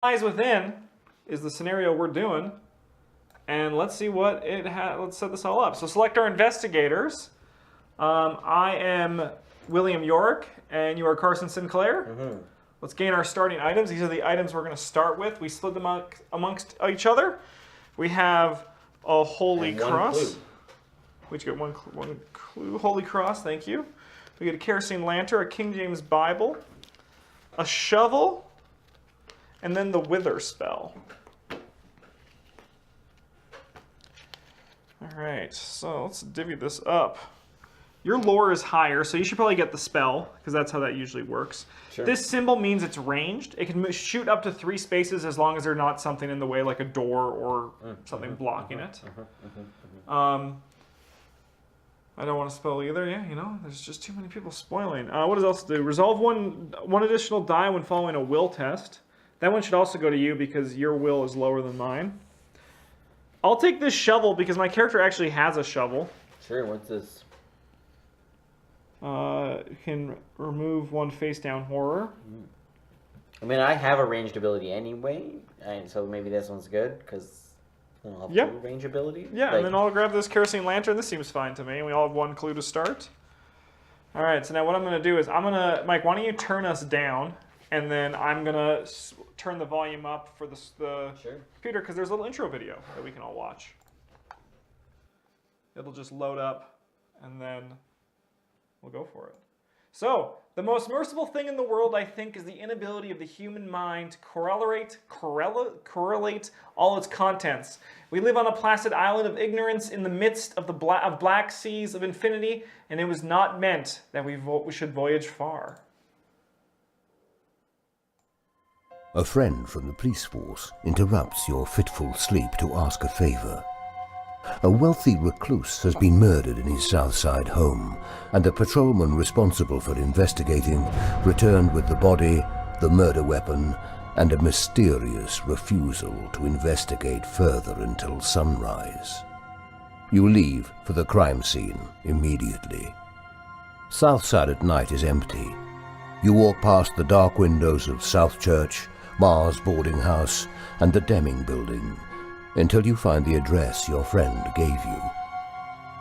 Lies within is the scenario we're doing. And let's see what it has. Let's set this all up. So select our investigators. I am William York, and you are Carson Sinclair. Mm-hmm. Let's gain our starting items. These are the items we're going to start with. We split them up amongst each other. We have a Holy Cross. We each get one clue. Holy Cross, thank you. We get a kerosene lantern, a King James Bible, a shovel, and then the Wither spell. All right, so let's divvy this up. Your lore is higher, so you should probably get the spell, because that's how that usually works. Sure. This symbol means it's ranged. It can shoot up to 3 spaces as long as there's not something in the way, like a door or something blocking it. I don't want to spoil either. Yeah, you know, there's just too many people spoiling. What does else do? Resolve one additional die when following a will test. That one should also go to you because your will is lower than mine. I'll take this shovel because my character actually has a shovel. Sure, what's this? Can remove 1 face down horror. I mean, I have a ranged ability anyway, so maybe this one's good because I'll have 2 range abilities. Yeah, like, and then I'll grab this kerosene lantern. This seems fine to me. We all have 1 clue to start. All right, so now what I'm going to do is Mike, why don't you turn us down, and then I'm going to turn the volume up for the computer because there's a little intro video that we can all watch. It'll just load up, and then we'll go for it. So, the most merciful thing in the world, I think, is the inability of the human mind to correlate all its contents. We live on a placid island of ignorance in the midst of the black seas of infinity, and it was not meant that we should voyage far. A friend from the police force interrupts your fitful sleep to ask a favor. A wealthy recluse has been murdered in his Southside home, and the patrolman responsible for investigating returned with the body, the murder weapon, and a mysterious refusal to investigate further until sunrise. You leave for the crime scene immediately. Southside at night is empty. You walk past the dark windows of South Church, Mars Boarding House, and the Deming Building, until you find the address your friend gave you.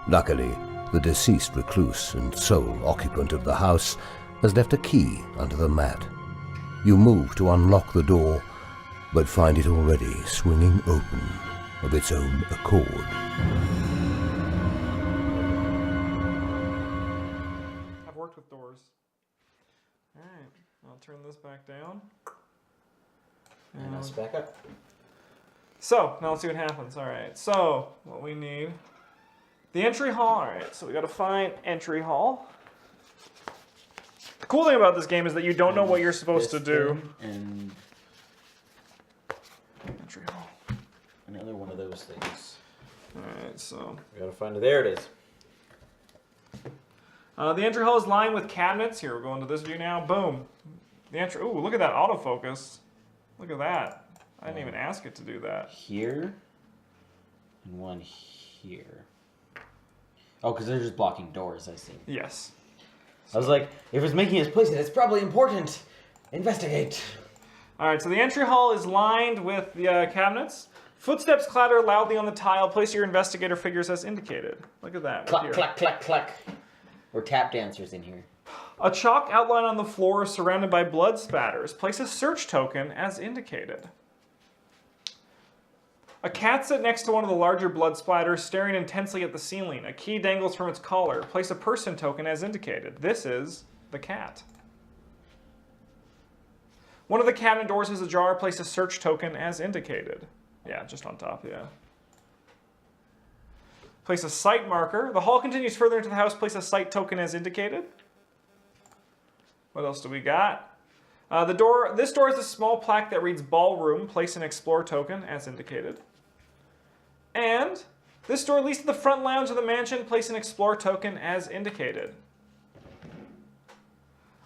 Luckily, the deceased recluse and sole occupant of the house has left a key under the mat. You move to unlock the door, but find it already swinging open of its own accord. I've worked with doors. All right, I'll turn this back down. And that's back up. So, now let's see what happens. All right, so what we need, the entry hall. All right, so we got to find entry hall. The cool thing about this game is that you don't know what you're supposed to do. And entry hall. Another one of those things. All right, so we got to find it. There it is. The entry hall is lined with cabinets. Here, we're going to this view now. Boom. The entry. Ooh, look at that autofocus. Look at that. I didn't even ask it to do that. Here, and one here. Oh, because they're just blocking doors, I see. Yes. I was like, if it's making its place, it's probably important. Investigate. All right, so the entry hall is lined with the cabinets. Footsteps clatter loudly on the tile. Place your investigator figures as indicated. Look at that. Clack, clack, clack, clack. We're tap dancers in here. A chalk outline on the floor is surrounded by blood spatters. Place a search token as indicated. A cat sits next to one of the larger blood splatters, staring intensely at the ceiling. A key dangles from its collar. Place a person token as indicated. This is the cat. One of the cabinet doors is ajar. Place a search token as indicated. Yeah, just on top, yeah. Place a site marker. The hall continues further into the house. Place a site token as indicated. What else do we got? This door has a small plaque that reads ballroom. Place an explore token as indicated. And this door leads to the front lounge of the mansion. Place an explore token as indicated.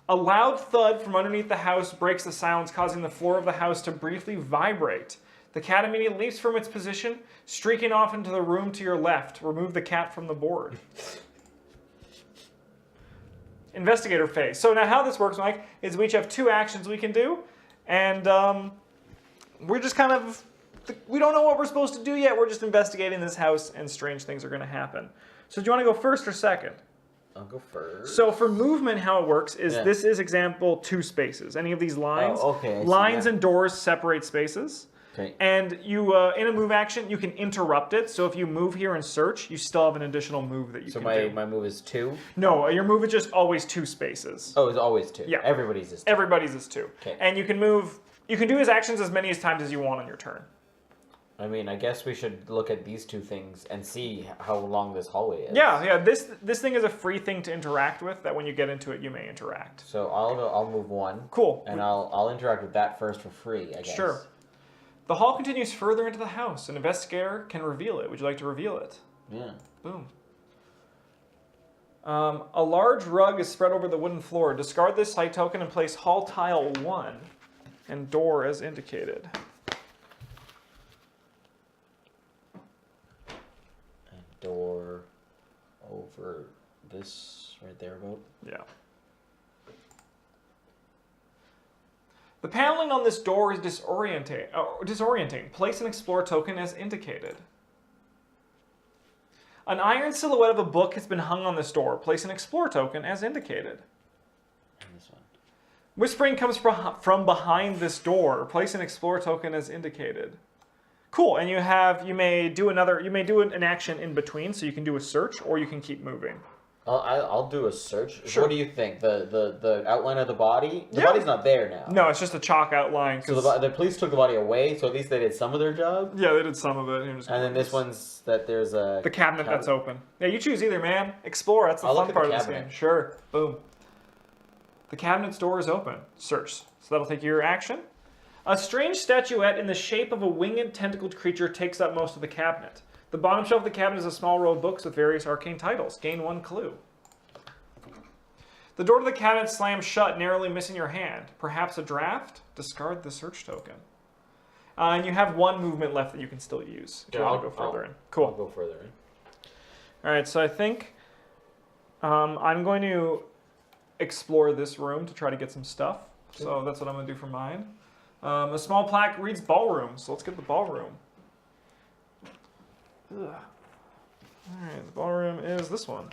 A loud thud from underneath the house breaks the silence, causing the floor of the house to briefly vibrate. The cat immediately leaps from its position, streaking off into the room to your left. Remove the cat from the board. Investigator phase. So now how this works, Mike, is we each have 2 actions we can do. And we're just kind of, we don't know what we're supposed to do yet. We're just investigating this house and strange things are going to happen. So do you want to go first or second? I'll go first. So for movement, how it works is this is example 2 spaces. Any of these lines, lines and doors separate spaces. Okay. And you, in a move action, you can interrupt it. So if you move here and search, you still have an additional move that you can do. So my move is 2? No, your move is just always 2 spaces. Oh, it's always 2. Yeah. Everybody's is 2. Everybody's is 2. Okay. And you can move, you can do his actions as many times as you want on your turn. I mean, I guess we should look at these 2 things and see how long this hallway is. Yeah. This thing is a free thing to interact with. That when you get into it, you may interact. So I'll move 1. Cool. And I'll interact with that first for free, I guess. Sure. The hall continues further into the house. An investigator can reveal it. Would you like to reveal it? Yeah. Boom. A large rug is spread over the wooden floor. Discard this site token and place hall tile 1 and door as indicated. And door over this right there about? Yeah. The paneling on this door is disorienting. Place an explore token as indicated. An iron silhouette of a book has been hung on this door. Place an explore token as indicated. And this one. Whispering comes from behind this door. Place an explore token as indicated. Cool, and you may do an action in between, so you can do a search or you can keep moving. I'll do a search. Sure. What do you think? The outline of the body? The body's not there now. No, it's just a chalk outline. So the police took the body away, so at least they did some of their job? Yeah, they did some of it. And then this one's that there's a... The cabinet that's open. Yeah, you choose either, man. Explore, that's the fun part of this game. Sure, boom. The cabinet's door is open. Search. So that'll take your action. A strange statuette in the shape of a winged tentacled creature takes up most of the cabinet. The bottom shelf of the cabinet is a small row of books with various arcane titles. Gain 1 clue. The door to the cabinet slams shut, narrowly missing your hand. Perhaps a draft? Discard the search token. And you have 1 movement left that you can still use if you want to go further in. Cool. I'll go further in. All right, so I think I'm going to explore this room to try to get some stuff. So that's what I'm going to do for mine. A small plaque reads ballroom, so let's get the ballroom. Ugh. Alright, the ballroom is this one.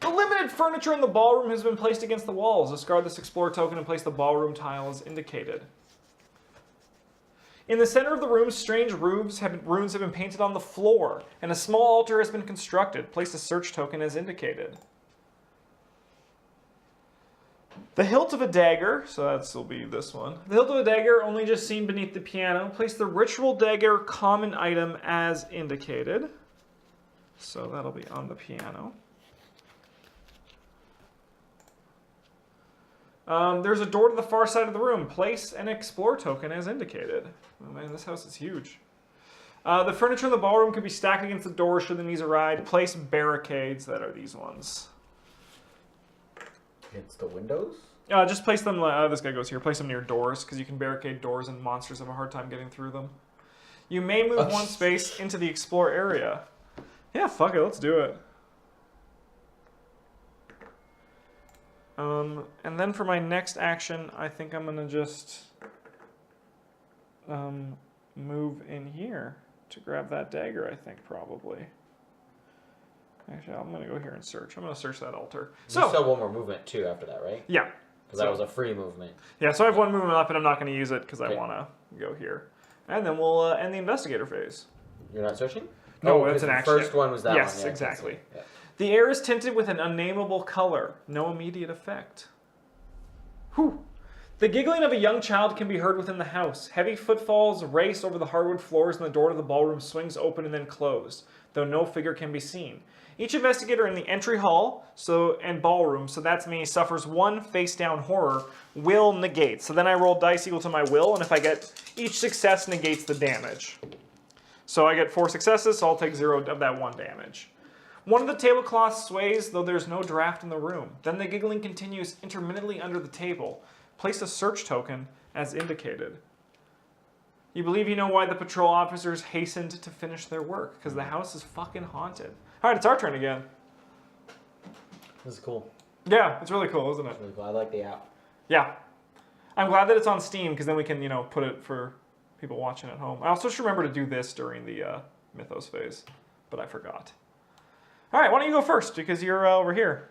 The limited furniture in the ballroom has been placed against the walls. Discard this explore token and place the ballroom tile as indicated. In the center of the room, strange runes have been painted on the floor, and a small altar has been constructed. Place a search token as indicated. The hilt of a dagger, so that will be this one. The hilt of a dagger only just seen beneath the piano. Place the ritual dagger common item as indicated. So that'll be on the piano. There's a door to the far side of the room. Place an explore token as indicated. Oh man, this house is huge. The furniture in the ballroom can be stacked against the door should the needs arise. Place barricades that are these ones. Against the windows? Just place them, this guy goes here, place them near doors, because you can barricade doors and monsters have a hard time getting through them. You may move 1 space into the explore area. Yeah, fuck it, let's do it. And then for my next action, I think I'm going to just move in here to grab that dagger, I think, probably. Actually, I'm going to go here and search. I'm going to search that altar. So, you still have 1 more movement, too, after that, right? Yeah. Because that was a free movement. Yeah, so I have 1 movement left, but I'm not going to use it because I want to go here. And then we'll end the investigator phase. You're not searching? No, it's an action. The first one was that one. Yes, exactly. Yeah. The air is tinted with an unnameable color. No immediate effect. Whew. The giggling of a young child can be heard within the house. Heavy footfalls race over the hardwood floors and the door to the ballroom swings open and then closed, though no figure can be seen. Each investigator in the entry hall and ballroom, so that's me, suffers 1 face-down horror. Will negates. So then I roll dice equal to my will, and if I get each success negates the damage. So I get 4 successes, so I'll take 0 of that 1 damage. One of the tablecloths sways, though there's no draft in the room. Then the giggling continues intermittently under the table. Place a search token as indicated. You believe you know why the patrol officers hastened to finish their work, because the house is fucking haunted. All right, it's our turn again. This is cool. Yeah, it's really cool, isn't it? It's really cool. I like the app. Yeah. I'm glad that it's on Steam because then we can, put it for people watching at home. I also should remember to do this during the Mythos phase, but I forgot. All right, why don't you go first because you're over here.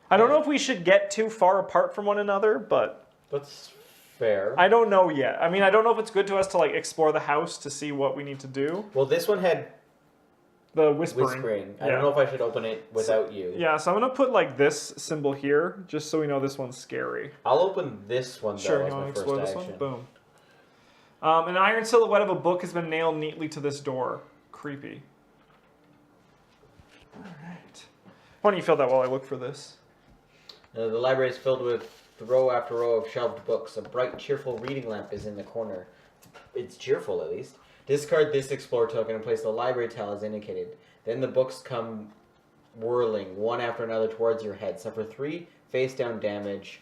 I don't know if we should get too far apart from one another, but... That's fair. I don't know yet. I mean, I don't know if it's good to us to like explore the house to see what we need to do. Well, this one had the whispering. I don't know if I should open it without you. Yeah, so I'm going to put like this symbol here, just so we know this one's scary. I'll open this one, though, sure, as you my want to first explore action. this one? Boom. An iron silhouette of a book has been nailed neatly to this door. Creepy. All right. Why don't you fill that while I look for this? The library is filled with row after row of shelved books. A bright, cheerful reading lamp is in the corner. It's cheerful, at least. Discard this Explore token and place the library tile as indicated. Then the books come whirling, one after another, towards your head. Suffer 3 face-down damage.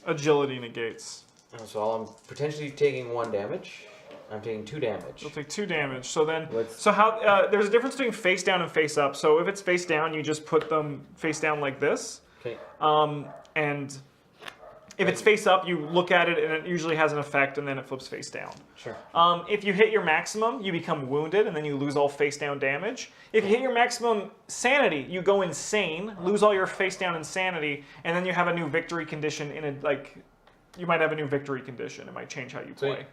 Agility negates. So I'm potentially taking 1 damage. I'm taking 2 damage. You'll take 2 damage. So then, so how there's a difference between face down and face up. So if it's face down, you just put them face down like this. Okay. And if it's face up, you look at it and it usually has an effect, and then it flips face down. Sure. If you hit your maximum, you become wounded, and then you lose all face down damage. If you hit your maximum sanity, you go insane, lose all your face down insanity, and then you have a new victory condition in it. Like, you might have a new victory condition. It might change how you play. Sweet.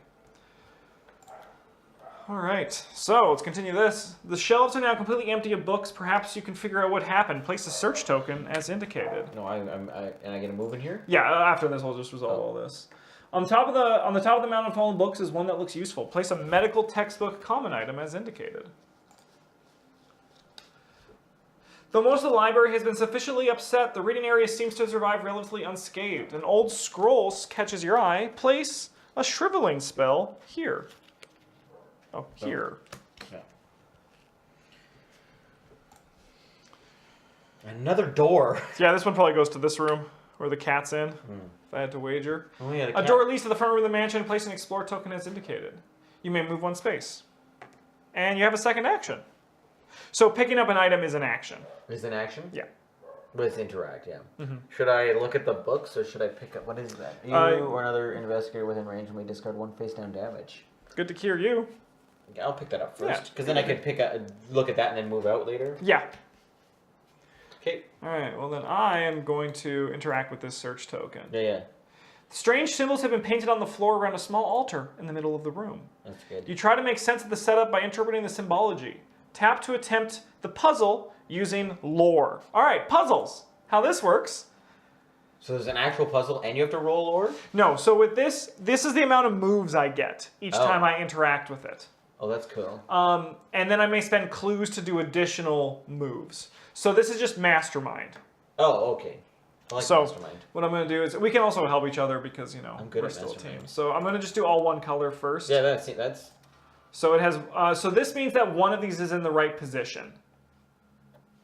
All right, so let's continue this. The shelves are now completely empty of books. Perhaps you can figure out what happened. Place a search token as indicated. No, and I get a move in here? Yeah, after this, we'll just resolve all this. On the top of the mountain of fallen books is one that looks useful. Place a medical textbook common item as indicated. Though most of the library has been sufficiently upset, the reading area seems to have survived relatively unscathed. An old scroll catches your eye. Place a shriveling spell here. Oh, here. Yeah. Another door. Yeah, this one probably goes to this room where the cat's in, if I had to wager. Oh, yeah, A door leads to the front room of the mansion. Place an explore token as indicated. You may move 1 space. And you have a second action. So picking up an item is an action. Is an action? Yeah. But it's interact, yeah. Mm-hmm. Should I look at the books, or should I pick up... What is that? You or another investigator within range may discard 1 face-down damage. It's good to cure you. Yeah, I'll pick that up first, because then I could look at that and then move out later. Yeah. Okay. All right, well then I am going to interact with this search token. Yeah. Strange symbols have been painted on the floor around a small altar in the middle of the room. That's good. You try to make sense of the setup by interpreting the symbology. Tap to attempt the puzzle using lore. All right, puzzles. How this works. So there's an actual puzzle and you have to roll lore? No, so with this is the amount of moves I get each time I interact with it. Oh, that's cool. And then I may spend clues to do additional moves. So this is just mastermind. Oh, okay. I like mastermind. What I'm going to do is, we can also help each other because, I'm good we're at still a mastermind. team. So I'm going to just do all 1 color first. Yeah, that's... So it has, so this means that one of these is in the right position.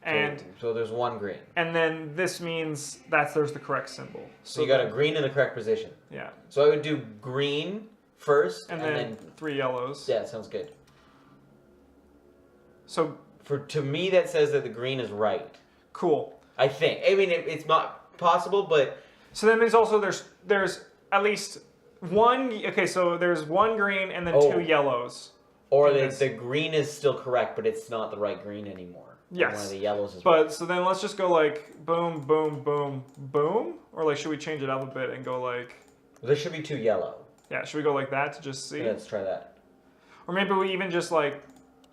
And so there's 1 green. And then this means there's the correct symbol. So you got a green in the correct position. Yeah. So I would do green first, and then 3 yellows. Yeah, sounds good. So to me, that says that the green is right. Cool. I think. I mean, it's not possible, but... So that means also there's at least 1... Okay, so there's 1 green and then 2 yellows. Or the green is still correct, but it's not the right green anymore. Yes. One of the yellows is right. So then let's just go like boom, boom, boom, boom? Or like should we change it up a bit and go like... There should be 2 yellow. Yeah, should we go like that to just see? Yeah, let's try that. Or maybe we even just like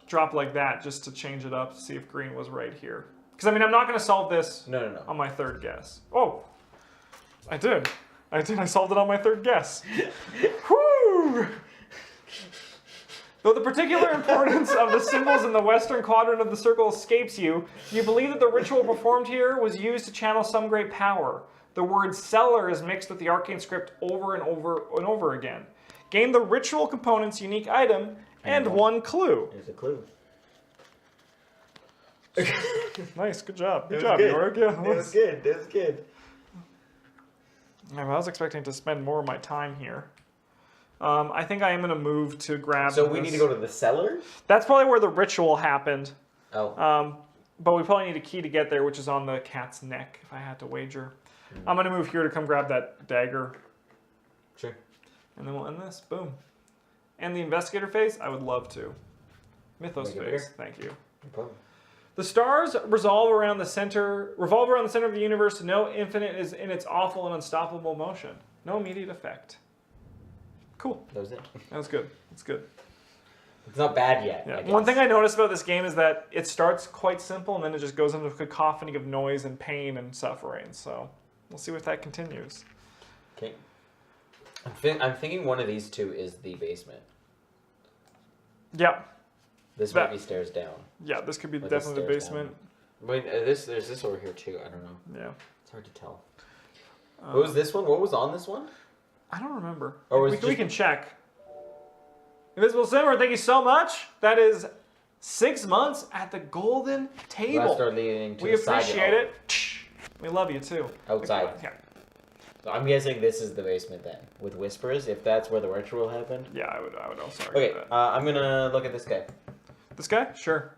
drop like that just to change it up to see if green was right here. Because I mean, I'm not going to solve this on my 3rd guess. Oh, I did. I solved it on my 3rd guess. Whoo! Though the particular importance of the symbols in the western quadrant of the circle escapes you, you believe that the ritual performed here was used to channel some great power. The word cellar is mixed with the arcane script over and over and over again. Gain the ritual component's unique item and 1 clue. There's a clue. Nice, good job. Good job, York. Yeah, that was good. That was good. I was expecting to spend more of my time here. I think I am going to move to grab So we need to go to the cellar? That's probably where the ritual happened. Oh. But we probably need a key to get there, which is on the cat's neck, if I had to wager. I'm going to move here to come grab that dagger. Sure. And then we'll end this. Boom. And the Investigator Phase, I would love to. Mythos Make it Phase, bigger. thank you. No problem. The stars revolve around the center of the universe. No infinite is in its awful and unstoppable motion. No immediate effect. Cool. That was it. That was good. That's good. It's not bad yet. Yeah. I guess. One thing I noticed about this game is that it starts quite simple and then it just goes into a cacophony of noise and pain and suffering. So we'll see if that continues. Okay. I'm thinking one of these two is the basement. Yeah. This might be stairs down. Yeah, this could be Like definitely the stairs basement. down. Wait, there's this over here too. I don't know. Yeah. It's hard to tell. What was this one? What was on this one? I don't remember. Or was We can check. Invisible Simmer, thank you so much. That is 6 months at the golden table. Let's start leading to We the side. appreciate it. We love you too. Outside. Yeah. So I'm guessing this is the basement then, with whispers, if that's where the ritual happened. Yeah, I would also argue Okay, that. I'm gonna look at this guy. This guy? Sure.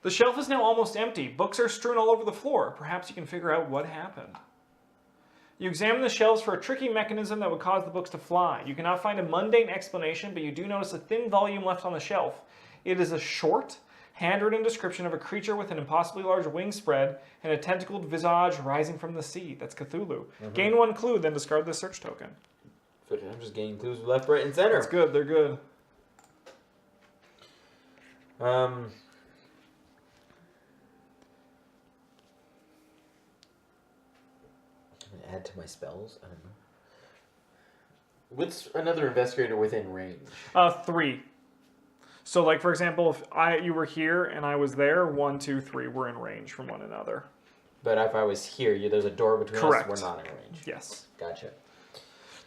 The shelf is now almost empty. Books are strewn all over the floor. Perhaps you can figure out what happened. You examine the shelves for a tricky mechanism that would cause the books to fly. You cannot find a mundane explanation, but you do notice a thin volume left on the shelf. It is a short, handwritten description of a creature with an impossibly large wingspread and a tentacled visage rising from the sea. That's Cthulhu. Gain 1 clue, then discard the search token. I'm just getting clues left, right, and center. That's good. They're good. Add to my spells? I don't know. What's another investigator within range? 3. So, like, for example, if you were here and I was there, 1, 2, 3, we're in range from one another. But if I was here, there's a door between Correct. us, we're not in range. Yes. Gotcha.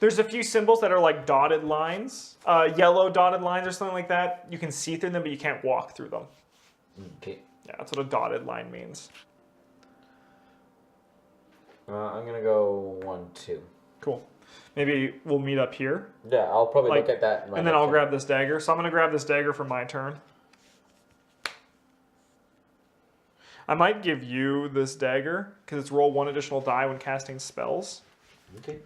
There's a few symbols that are like dotted lines, yellow dotted lines or something like that. You can see through them, but you can't walk through them. Okay. Yeah, that's what a dotted line means. I'm gonna go 1, 2. Cool. Maybe we'll meet up here. Yeah, I'll probably look at that. And then I'll grab this dagger. So I'm going to grab this dagger for my turn. I might give you this dagger, because it's roll 1 additional die when casting spells. Okay.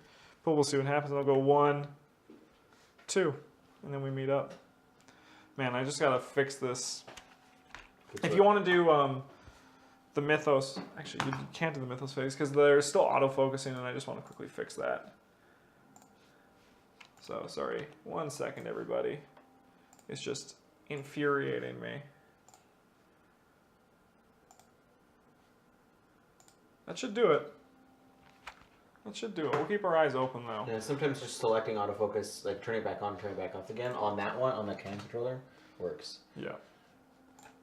But we'll see what happens. I'll go 1, 2, and then we meet up. Man, I just got to fix this. If you want to do the Mythos... Actually, you can't do the Mythos phase, because they're still auto-focusing, and I just want to quickly fix that. So, sorry. 1 second, everybody. It's just infuriating me. That should do it. That should do it. We'll keep our eyes open, though. Yeah, sometimes just selecting autofocus, like turning it back on, turning it back off again, on that one, on the cam controller, works. Yeah.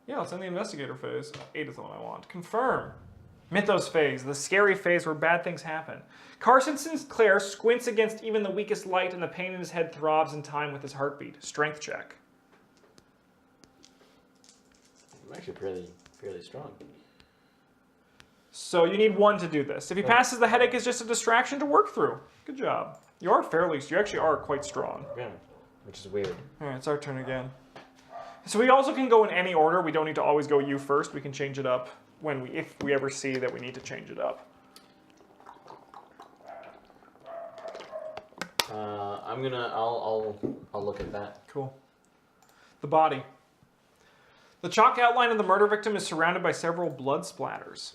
Yeah, let's end the Investigator Phase. 8 is the one I want. Confirm. Mythos Phase, the scary phase where bad things happen. Carson Sinclair squints against even the weakest light and the pain in his head throbs in time with his heartbeat. Strength check. I'm actually fairly strong. So you need 1 to do this. If he passes, the headache is just a distraction to work through. Good job. You actually are quite strong. Yeah, which is weird. All right, it's our turn again. So we also can go in any order. We don't need to always go you first. We can change it up if we ever see that we need to change it up. I'll look at that. Cool. The body. The chalk outline of the murder victim is surrounded by several blood splatters.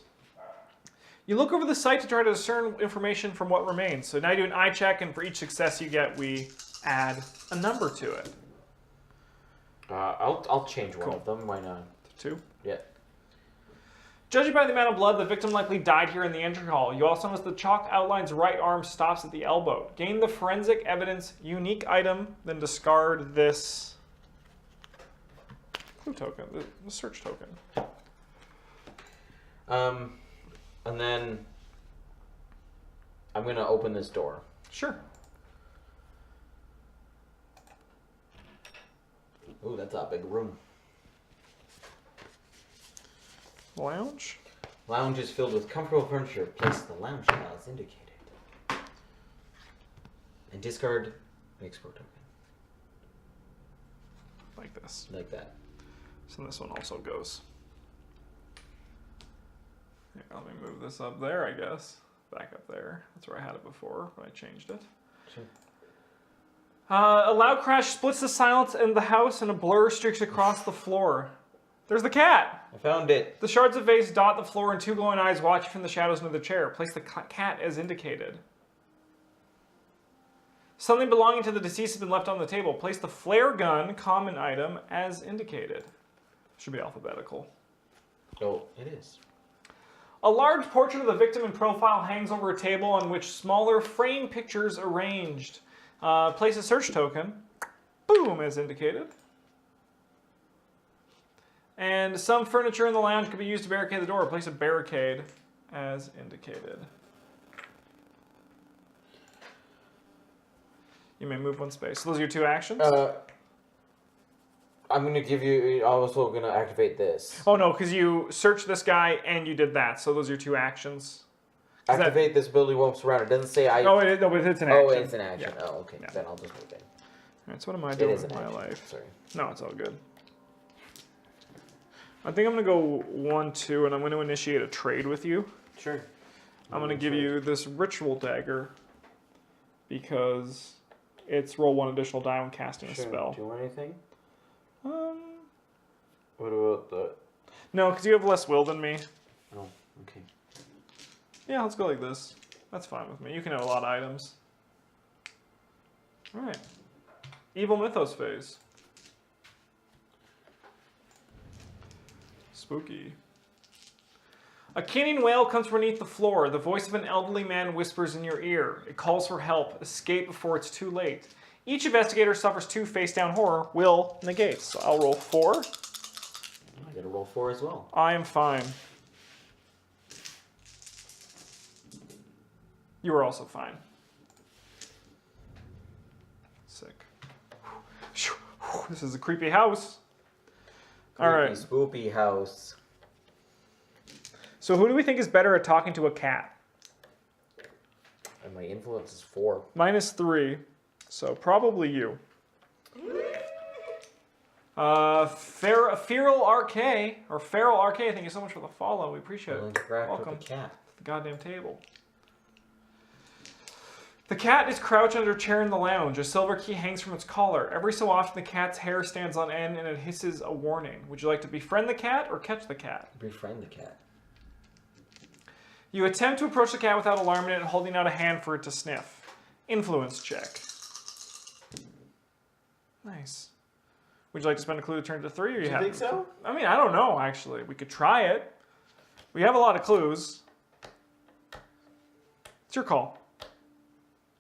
You look over the site to try to discern information from what remains. So now you do an eye check, and for each success you get, we add a number to it. I'll change one of them. Why not? 2? Yeah. Judging by the amount of blood, the victim likely died here in the entry hall. You also notice the chalk outline's right arm stops at the elbow. Gain the forensic evidence unique item, then discard this clue token, the search token. And then I'm gonna open this door. Sure. Ooh, that's a big room. Lounge. Lounge is filled with comfortable furniture. Place the lounge tile as indicated. And discard an export token. Like this. Like that. So this one also goes. Here, let me move this up there, I guess. back up there. That's where I had it before, but I changed it. Sure. A loud crash splits the silence in the house and a blur streaks across the floor. There's the cat! I found it. The shards of vase dot the floor and 2 glowing eyes watch you from the shadows under the chair. Place the cat as indicated. Something belonging to the deceased has been left on the table. Place the flare gun, common item, as indicated. Should be alphabetical. Oh, it is. A large portrait of the victim in profile hangs over a table on which smaller frame pictures arranged. Place a search token. Boom, as indicated. And some furniture in the lounge could be used to barricade the door. Place a barricade, as indicated. You may move 1 space. So those are your 2 actions? I'm going to give you... I'm also going to activate this. Oh, no, because you searched this guy and you did that. So those are your 2 actions. Activate this ability once around. It doesn't say I... Oh, no, but it's an action. Oh, it's an action. Yeah. Oh, okay. Yeah. Then I'll just move in. All right, so what am I doing It is with an my action. life? Sorry. No, it's all good. I think I'm going to go 1, 2, and I'm going to initiate a trade with you. Sure. I'm going to give you this ritual dagger because it's roll 1 additional die when casting a spell. Do anything? What about the... No, because you have less will than me. Oh, okay. Yeah, let's go like this. That's fine with me. You can have a lot of items. All right. Evil Mythos Phase. Spooky. A keening wail comes from beneath the floor. The voice of an elderly man whispers in your ear. It calls for help. Escape before it's too late. Each investigator suffers 2 face-down horror. Will negates. So I'll roll 4. I got to roll 4 as well. I am fine. You are also fine. Sick. This is a creepy house. All right. Spoopy house. So who do we think is better at talking to a cat? And my influence is 4. -3. So probably you. Feral RK, or Feral RK, thank you so much for the follow. We appreciate it. Welcome to the cat. to the goddamn table. The cat is crouched under a chair in the lounge. A silver key hangs from its collar. Every so often, the cat's hair stands on end and it hisses a warning. Would you like to befriend the cat or catch the cat? Befriend the cat. You attempt to approach the cat without alarming it and holding out a hand for it to sniff. Influence check. Nice. Would you like to spend a clue to turn to 3? Or Do you think so? I mean, I don't know, actually. We could try it. We have a lot of clues. It's your call.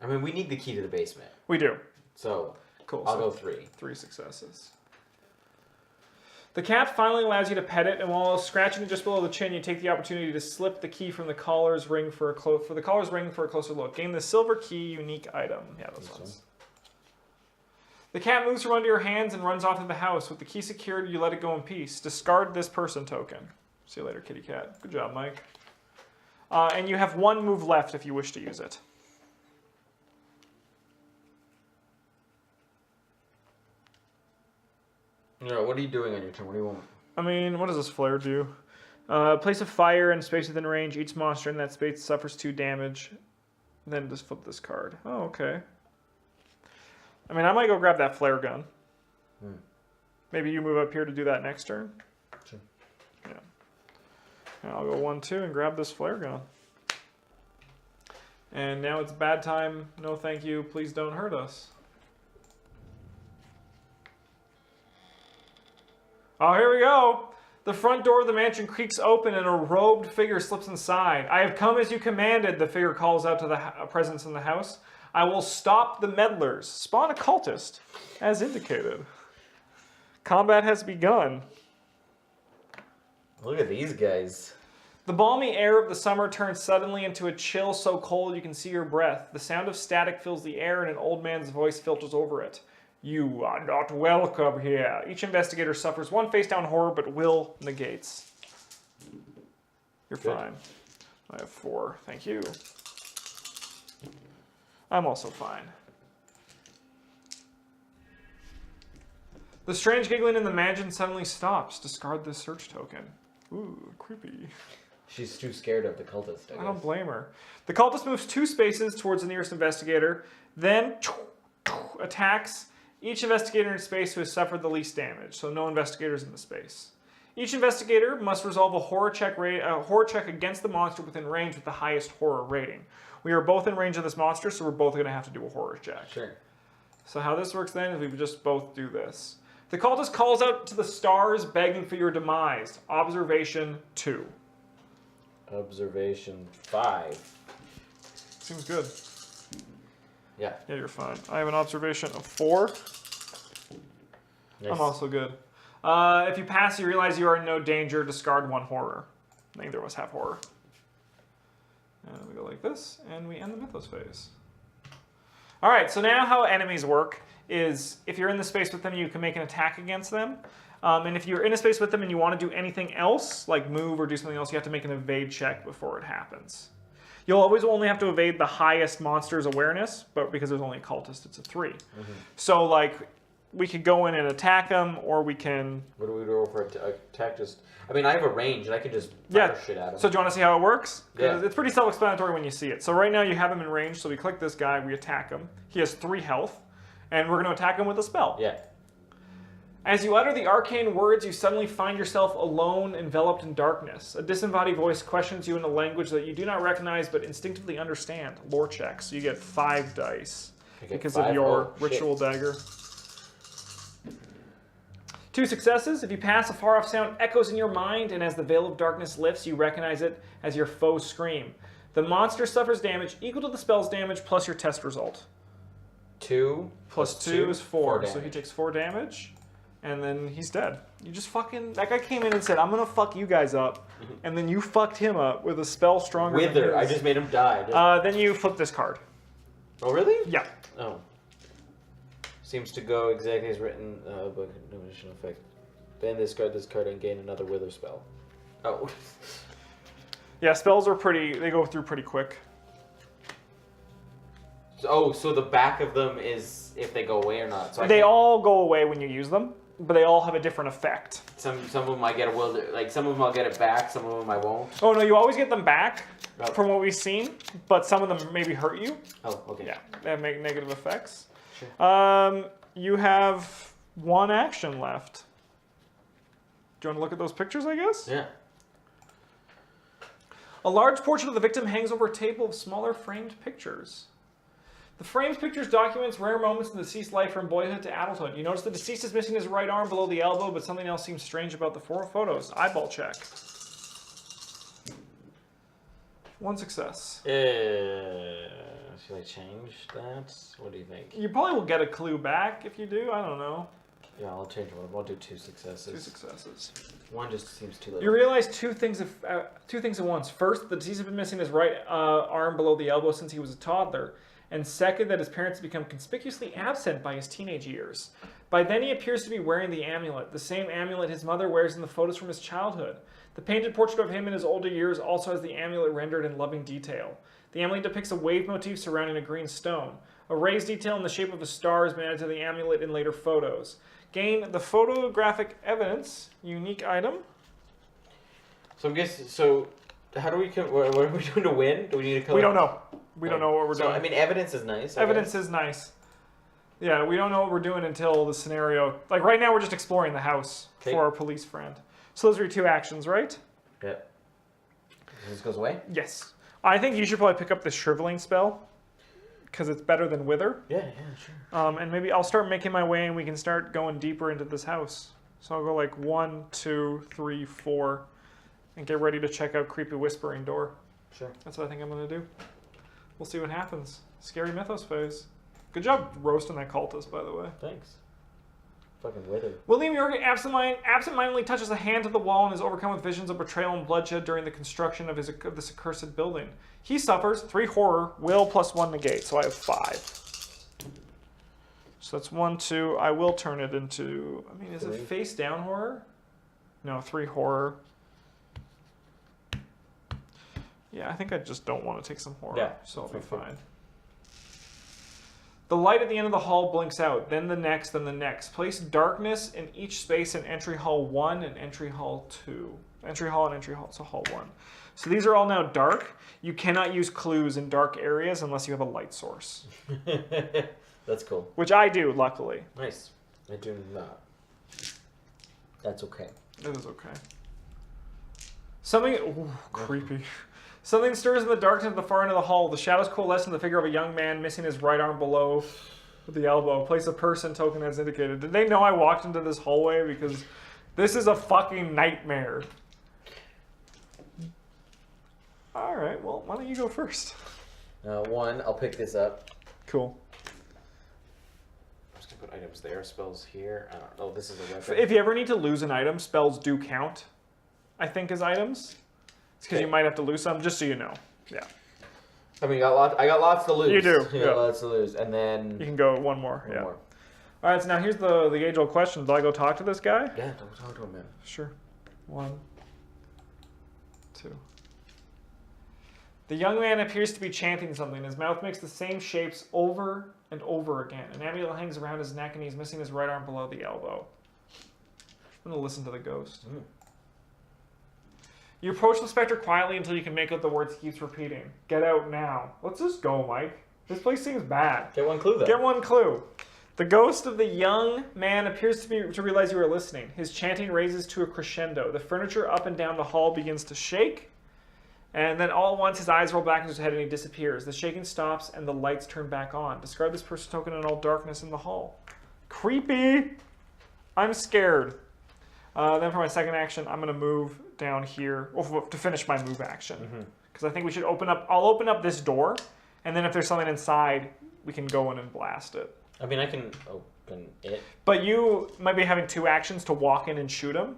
I mean, we need the key to the basement. We do. So, Cool. I'll So go 3. 3 successes. The cat finally allows you to pet it, and while scratching it just below the chin, you take the opportunity to slip the key from the collar's ring for a closer look. Gain the silver key unique item. Yeah, those ones. The cat moves from under your hands and runs off to the house. With the key secured, you let it go in peace. Discard this person token. See you later, kitty cat. Good job, Mike. And you have 1 move left if you wish to use it. Yeah, what are you doing on your turn? What do you want? I mean, what does this flare do? Place a fire in space within range. Each monster in that space suffers 2 damage. Then just flip this card. Oh, okay. I mean, I might go grab that flare gun. Maybe you move up here to do that next turn. Sure. Yeah. And I'll go 1, 2 and grab this flare gun. And now it's bad time. No, thank you. Please don't hurt us. Oh, here we go. The front door of the mansion creaks open and a robed figure slips inside. I have come as you commanded, the figure calls out to the presence in the house. I will stop the meddlers. Spawn a cultist, as indicated. Combat has begun. Look at these guys. The balmy air of the summer turns suddenly into a chill so cold you can see your breath. The sound of static fills the air and an old man's voice filters over it. You are not welcome here. Each investigator suffers 1 face-down horror, but will negates. You're Good. fine. I have 4. Thank you. I'm also fine. The strange giggling in the mansion suddenly stops. Discard this search token. Ooh, creepy. She's too scared of the cultist, I don't guess. blame her. The cultist moves 2 spaces towards the nearest investigator, then attacks each investigator in space who has suffered the least damage, so no investigators in the space. Each investigator must resolve a horror check against the monster within range with the highest horror rating. We are both in range of this monster, so we're both going to have to do a horror check. Sure. So how this works then is we just both do this. The cultist calls out to the stars, begging for your demise. Observation 2. Observation 5. Seems good. Yeah. Yeah, you're fine. I have an observation of 4. Nice. I'm also good. If you pass, you realize you are in no danger. Discard 1 horror. Neither of us have horror. And we go like this, and we end the Mythos phase. All right, so now how enemies work is if you're in the space with them, you can make an attack against them. And if you're in a space with them and you want to do anything else, like move or do something else, you have to make an evade check before it happens. You'll always only have to evade the highest monster's awareness, but because there's only a cultist, it's a 3. Mm-hmm. So, like, we could go in and attack them, or we can... What do we do for attack? Just, I mean, I have a range, and I can just fire shit at him. So do you want to see how it works? Yeah. It's pretty self-explanatory when you see it. So right now you have him in range, so we click this guy, we attack him. He has 3 health, and we're going to attack him with a spell. Yeah. As you utter the arcane words, you suddenly find yourself alone, enveloped in darkness. A disembodied voice questions you in a language that you do not recognize but instinctively understand. Lore check. So you get 5 dice because of your ritual dagger. 2 successes. If you pass, a far-off sound echoes in your mind, and as the veil of darkness lifts, you recognize it as your foe's scream. The monster suffers damage equal to the spell's damage plus your test result. 2 plus 2 is 4. So he takes 4 damage. And then he's dead. You just fucking... That guy came in and said, I'm going to fuck you guys up. And then you fucked him up with a spell stronger than his. I just made him die. Then you flip this card. Oh, really? Yeah. Oh. Seems to go exactly as written, but no additional effect. Then discard this card and gain another wither spell. Oh. Yeah, spells are pretty... They go through pretty quick. Oh, so the back of them is if they go away or not. So they all go away when you use them. But they all have a different effect. Some of them I get some of them I'll get it back, some of them I won't. Oh no, you always get them back from what we've seen, but some of them maybe hurt you. Oh, okay. Yeah, they make negative effects. Sure. You have 1 action left. Do you want to look at those pictures, I guess? Yeah. A large portrait of the victim hangs over a table of smaller framed pictures. The framed pictures documents rare moments in the deceased life from boyhood to adulthood. You notice the deceased is missing his right arm below the elbow, but something else seems strange about the 4 photos. Eyeball check. 1 success. Should I change that? What do you think? You probably will get a clue back if you do. I don't know. Yeah, I'll change one. I'll do 2 successes. 2 successes. 1 just seems too little. You realize two things at once. First, the deceased has been missing his right arm below the elbow since he was a toddler. And second, that his parents become conspicuously absent by his teenage years. By then, he appears to be wearing the amulet, the same amulet his mother wears in the photos from his childhood. The painted portrait of him in his older years also has the amulet rendered in loving detail. The amulet depicts a wave motif surrounding a green stone. A raised detail in the shape of a star has been added to the amulet in later photos. Gain the photographic evidence, unique item. So I'm guessing, how do we, what are we doing to win? Do we need to collect? We don't know. We don't know what we're doing. I mean, evidence is nice. Evidence is nice. Yeah, we don't know what we're doing until the scenario... Like, right now we're just exploring the house for our police friend. So those are your 2 actions, right? Yeah. This goes away? Yes. I think you should probably pick up the shriveling spell, because it's better than wither. Yeah, sure. And maybe I'll start making my way and we can start going deeper into this house. So I'll go like 1, 2, 3, 4, and get ready to check out Creepy Whispering Door. Sure. That's what I think I'm going to do. We'll see what happens. Scary Mythos phase. Good job roasting that cultist, by the way. Thanks. Fucking wither. William York absentmindedly touches a hand to the wall and is overcome with visions of betrayal and bloodshed during the construction of this accursed building. He suffers 3 horror, will plus 1 negate, so I have 5. So that's 1, 2. I will turn it into... I mean, is 3. It face down horror? No, 3 horror. Yeah, I think I just don't want to take some horror, so I'll be fine. The light at the end of the hall blinks out, then the next, then the next. Place darkness in each space in entry hall 1 and entry hall 2. Entry hall and entry hall, so hall 1. So these are all now dark. You cannot use clues in dark areas unless you have a light source. That's cool. Which I do, luckily. Nice. I do not. That's okay. It is okay. Something... Ooh, creepy. Something stirs in the darkness at the far end of the hall. The shadows coalesce in the figure of a young man missing his right arm below the elbow. Place a person token as indicated. Did they know I walked into this hallway? Because this is a fucking nightmare. Alright, well, why don't you go first? 1, I'll pick this up. Cool. I'm just going to put items there, spells here. I don't know. This is a weapon. If you ever need to lose an item, spells do count, I think, as items. It's because you might have to lose some, just so you know. Yeah. I mean, I got lots to lose. You do. I got lots to lose. And then... You can go one more. One more. All right, so now here's the age-old question. Do I go talk to this guy? Yeah, don't talk to him, man. Sure. 1, 2. The young man appears to be chanting something. His mouth makes the same shapes over and over again. An amulet hangs around his neck, and he's missing his right arm below the elbow. I'm going to listen to the ghost. You approach the specter quietly until you can make out the words he keeps repeating. Get out now. Let's just go, Mike. This place seems bad. Get one clue, though. Get one clue. The ghost of the young man appears to realize you are listening. His chanting raises to a crescendo. The furniture up and down the hall begins to shake. And then all at once his eyes roll back into his head and he disappears. The shaking stops and the lights turn back on. Describe this person token in all darkness in the hall. Creepy. I'm scared. Then for my second action, I'm going to move down here to finish my move action. Because I think we should open up... I'll open up this door. And then if there's something inside, we can go in and blast it. I mean, I can open it. But you might be having 2 actions to walk in and shoot him.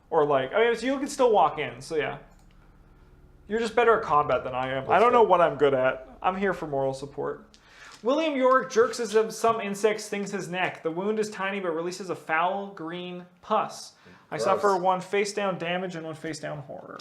Or like... I mean, so you can still walk in, so yeah. You're just better at combat than I am. I don't know what I'm good at. I'm here for moral support. William York jerks as if some insect stings his neck. The wound is tiny but releases a foul green pus. I suffer 1 face-down damage and 1 face-down horror.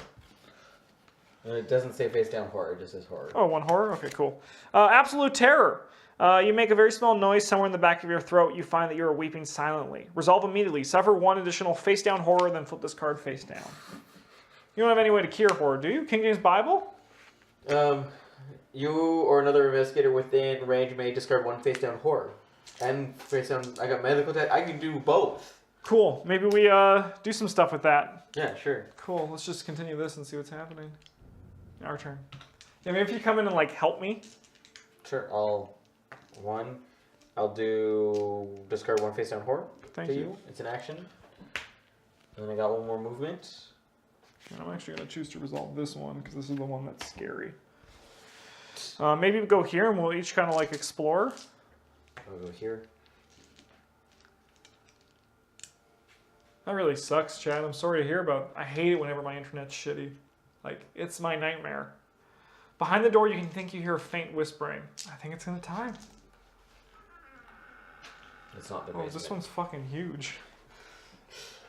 It doesn't say face-down horror, it just says horror. Oh, 1 horror? Okay, cool. Absolute terror. You make a very small noise somewhere in the back of your throat. You find that you are weeping silently. Resolve immediately. Suffer 1 additional face-down horror, then flip this card face-down. You don't have any way to cure horror, do you? King James Bible? You or another investigator within range may discard 1 face-down horror. And face-down... I got medical... I can do both. Cool. Maybe we do some stuff with that. Yeah, sure. Cool. Let's just continue this and see what's happening. Our turn. Yeah, maybe if you come in and like help me. Sure. I'll do discard 1 face down horror. Thank you. It's an action. And then I got 1 more movement. And I'm actually going to choose to resolve this one because this is the one that's scary. Maybe we go here and we'll each kind of like explore. I'll go here. That really sucks, Chad. I'm sorry to hear about. I hate it whenever my internet's shitty. Like, it's my nightmare. Behind the door, you can think you hear a faint whispering. I think it's gonna time. It's not the basement. Oh, this one's fucking huge.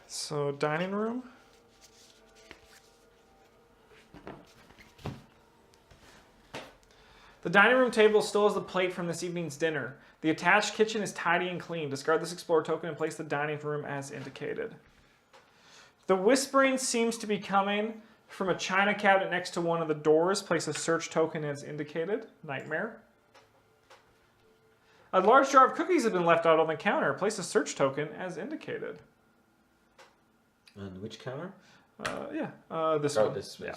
So, dining room. The dining room table still has the plate from this evening's dinner. The attached kitchen is tidy and clean. Discard this Explorer token and place the dining room as indicated. The whispering seems to be coming from a china cabinet next to one of the doors. Place a search token as indicated. Nightmare. A large jar of cookies has been left out on the counter. Place a search token as indicated. On which counter? This one. This. Yeah.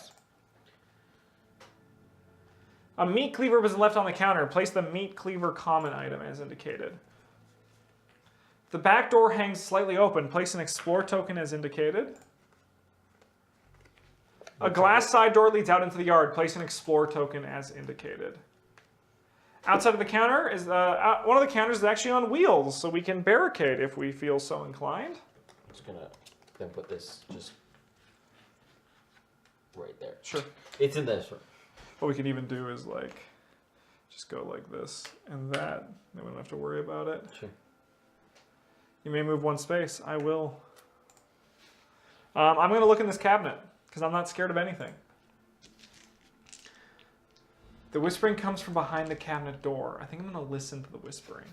A meat cleaver was left on the counter. Place the meat cleaver common item as indicated. The back door hangs slightly open. Place an explore token as indicated. A glass side door leads out into the yard. Place an explore token as indicated. Outside of the counter is one of the counters is actually on wheels, so we can barricade if we feel so inclined. I'm just gonna then put this just right there. Sure. It's in this room. What we can even do is like just go like this and that. Then we don't have to worry about it. Sure. You may move 1 space. I will. I'm going to look in this cabinet because I'm not scared of anything. The whispering comes from behind the cabinet door. I think I'm going to listen to the whispering.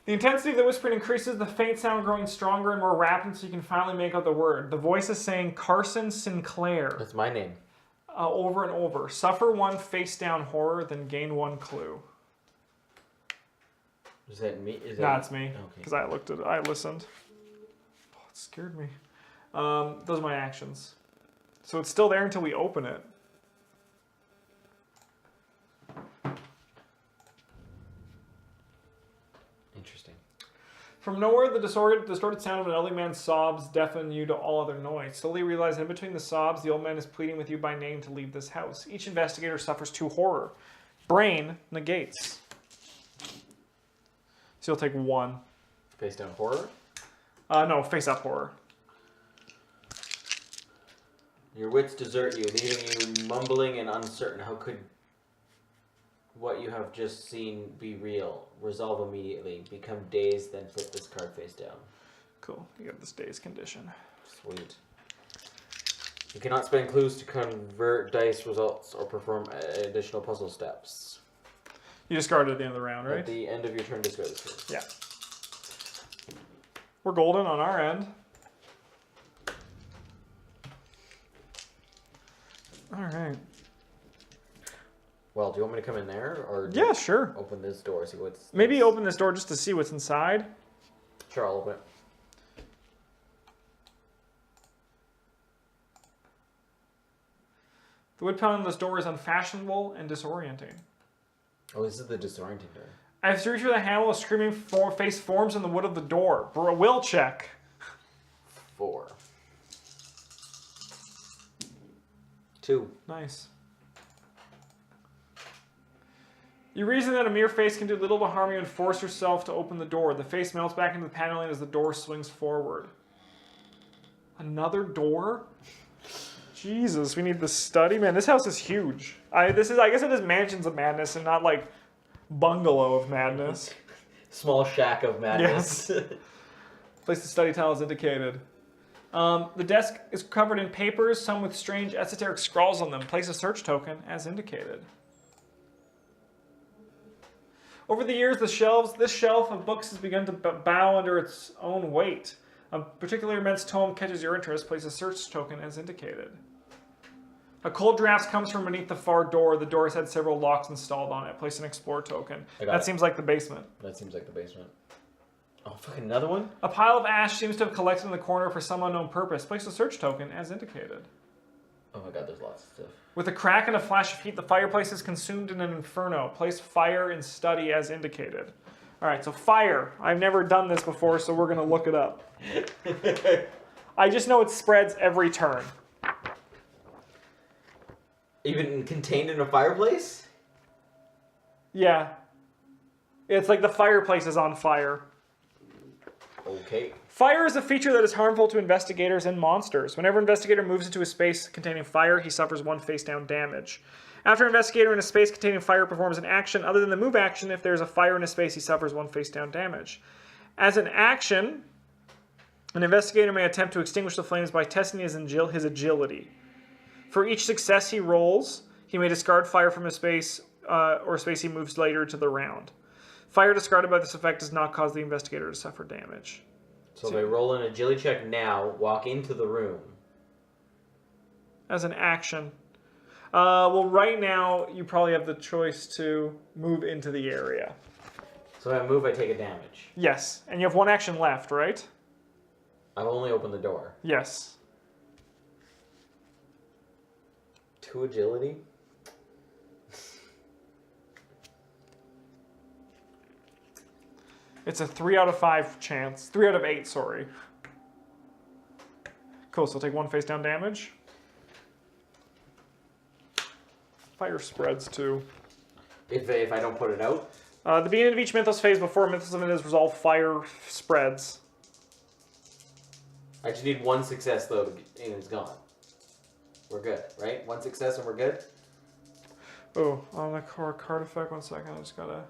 The intensity of the whispering increases, the faint sound growing stronger and more rapid so you can finally make out the word. The voice is saying Carson Sinclair. That's my name. Over and over. Suffer 1 face-down horror, then gain 1 clue. Is that me? It's me. Okay. Because I listened. Oh, it scared me. Those are my actions. So it's still there until we open it. Interesting. From nowhere, the distorted sound of an elderly man's sobs deafen you to all other noise. Slowly you realize that in between the sobs, the old man is pleading with you by name to leave this house. Each investigator suffers 2 horror. Brain negates. So you'll take 1. Face down horror? No, face up horror. Your wits desert you, leaving you mumbling and uncertain. How could what you have just seen be real? Resolve immediately. Become dazed, then flip this card face down. Cool. You have this day's condition. Sweet. You cannot spend clues to convert dice results or perform additional puzzle steps. You discard it at the end of the round, right? At the end of your turn, discard this card. Yeah. We're golden on our end. All right. Well, do you want me to come in there, or Yeah, sure. open this door, see what's... Maybe open this door just to see what's inside. Sure, I'll open it. The wood panel on this door is unfashionable and disorienting. Oh, this is the disorienting door. As you reach for the handle, a screaming face forms in the wood of the door. For a will check. 4. 2. Nice. You reason that a mere face can do little to harm you and force yourself to open the door. The face melts back into the paneling as the door swings forward. Another door? Jesus, we need the study. Man, this house is huge. I guess it is Mansions of Madness and not like Bungalow of Madness. Small shack of madness. Yes. Place to study tile is indicated. The desk is covered in papers, some with strange esoteric scrawls on them. Place a search token as indicated. Over the years, this shelf of books has begun to bow under its own weight. A particularly immense tome catches your interest. Place a search token as indicated. A cold draft comes from beneath the far door. The door has had several locks installed on it. Place an explore token. That seems like the basement. That seems like the basement. Oh, fucking another one? A pile of ash seems to have collected in the corner for some unknown purpose. Place a search token as indicated. Oh my god, there's lots of stuff. With a crack and a flash of heat, the fireplace is consumed in an inferno. Place fire in study as indicated. All right, so fire. I've never done this before, so we're going to look it up. I just know it spreads every turn. Even contained in a fireplace? Yeah. It's like the fireplace is on fire. Okay. Fire is a feature that is harmful to investigators and monsters. Whenever an investigator moves into a space containing fire, he suffers 1 face-down damage. After an investigator in a space containing fire performs an action other than the move action, if there is a fire in a space, he suffers 1 face-down damage. As an action, an investigator may attempt to extinguish the flames by testing his agility. For each success he rolls, he may discard fire from a space or space he moves later to the round. Fire discarded by this effect does not cause the investigator to suffer damage. So if I roll an agility check now, walk into the room. As an action. Well, right now, you probably have the choice to move into the area. So if I move, I take a damage. Yes, and you have 1 action left, right? I've only opened the door. Yes. 2 agility? It's a 3 out of 5 chance. 3 out of 8, sorry. Cool, so take 1 face down damage. Fire spreads too. If I don't put it out? The beginning of each Mythos phase before Mythos event is resolved, fire spreads. I just need 1 success though, and it's gone. We're good, right? 1 success and we're good? Oh, on the card effect, 1 second. I just gotta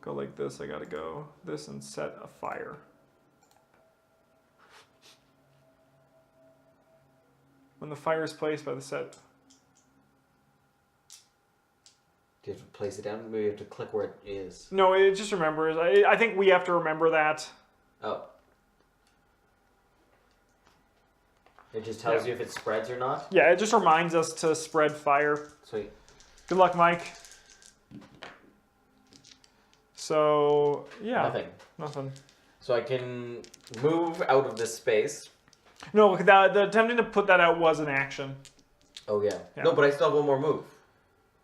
go like this. I gotta go this and set a fire. When the fire is placed by the set Do you have to place it down? Maybe you have to click where it is. No, it just remembers. I think we have to remember that. Oh. It just tells you if it spreads or not? Yeah, it just reminds us to spread fire. Sweet. Good luck, Mike. So, yeah. Nothing. So I can move out of this space. No, the attempting to put that out was an action. Oh, yeah. No, but I still have one more move.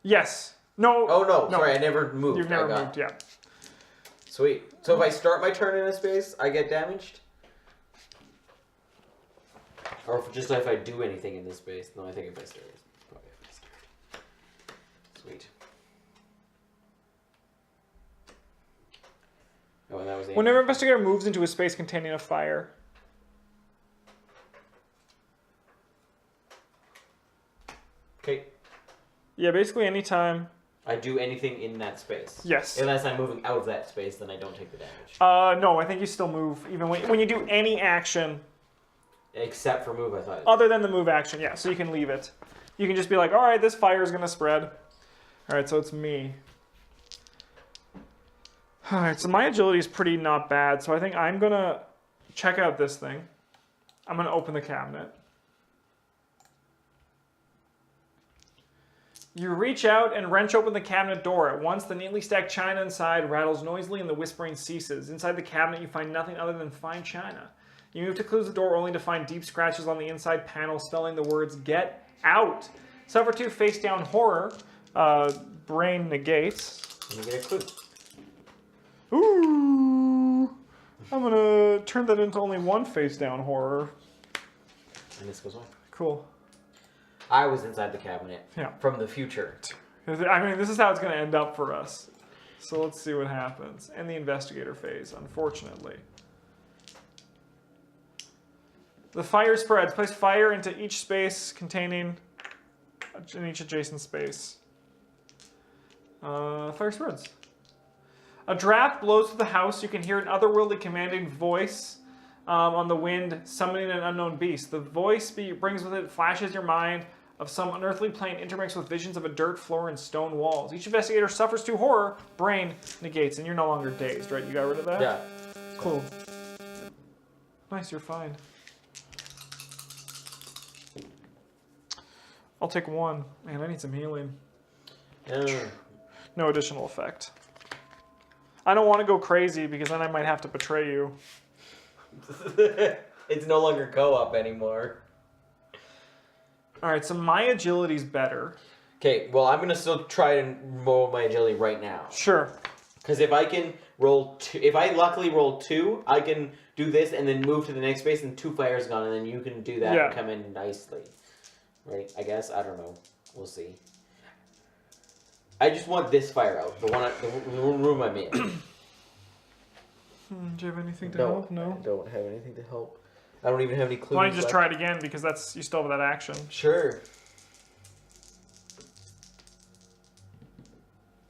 Yes. No. Oh, no. Sorry, I never moved. You've never moved, yeah. Sweet. So if I start my turn in a space, I get damaged? Or if I do anything in this space. No, I think if I start. Probably if I start. Sweet. Oh, and that was the Whenever Investigator moves into a space containing a fire. Okay. Yeah, basically anytime. I do anything in that space. Yes. Unless I'm moving out of that space, then I don't take the damage. No, I think you still move. Even when you do any action. Except for move, I thought. Other than the move action, yeah. So you can leave it. You can just be like, all right, this fire is going to spread. All right, so it's me. All right, so my agility is pretty not bad. So I think I'm going to check out this thing. I'm going to open the cabinet. You reach out and wrench open the cabinet door. At once, the neatly stacked china inside rattles noisily and the whispering ceases. Inside the cabinet, you find nothing other than fine china. You move to close the door only to find deep scratches on the inside panel spelling the words, "Get out." Suffer 2 face down horror. Brain negates. You get a clue. Ooh. I'm going to turn that into only 1 face down horror. And this goes on. Cool. I was inside the cabinet. Yeah. From the future. I mean, this is how it's going to end up for us. So let's see what happens. And the investigator phase, unfortunately. The fire spreads. Place fire into each space containing in each adjacent space. Fire spreads. A draft blows through the house. You can hear an otherworldly commanding voice on the wind summoning an unknown beast. The voice brings with it flashes your mind of some unearthly plane intermixed with visions of a dirt floor and stone walls. Each investigator suffers 2 horror. Brain negates, and you're no longer dazed, right? You got rid of that? Yeah. Cool. Nice, you're fine. I'll take 1. Man, I need some healing. No additional effect. I don't want to go crazy because then I might have to betray you. It's no longer co-op anymore. Alright, so my agility's better. Okay, well, I'm going to still try and roll my agility right now. Sure. Because if I can roll 2, if I luckily roll 2, I can do this and then move to the next space and 2 fires gone, and then you can do that and come in nicely. Right? I guess? I don't know. We'll see. I just want this fire out. The room I'm in. Do you have anything to help? No? I don't have anything to help. I don't even have any clues. Why don't you just try it again, because that's you still have that action. Sure.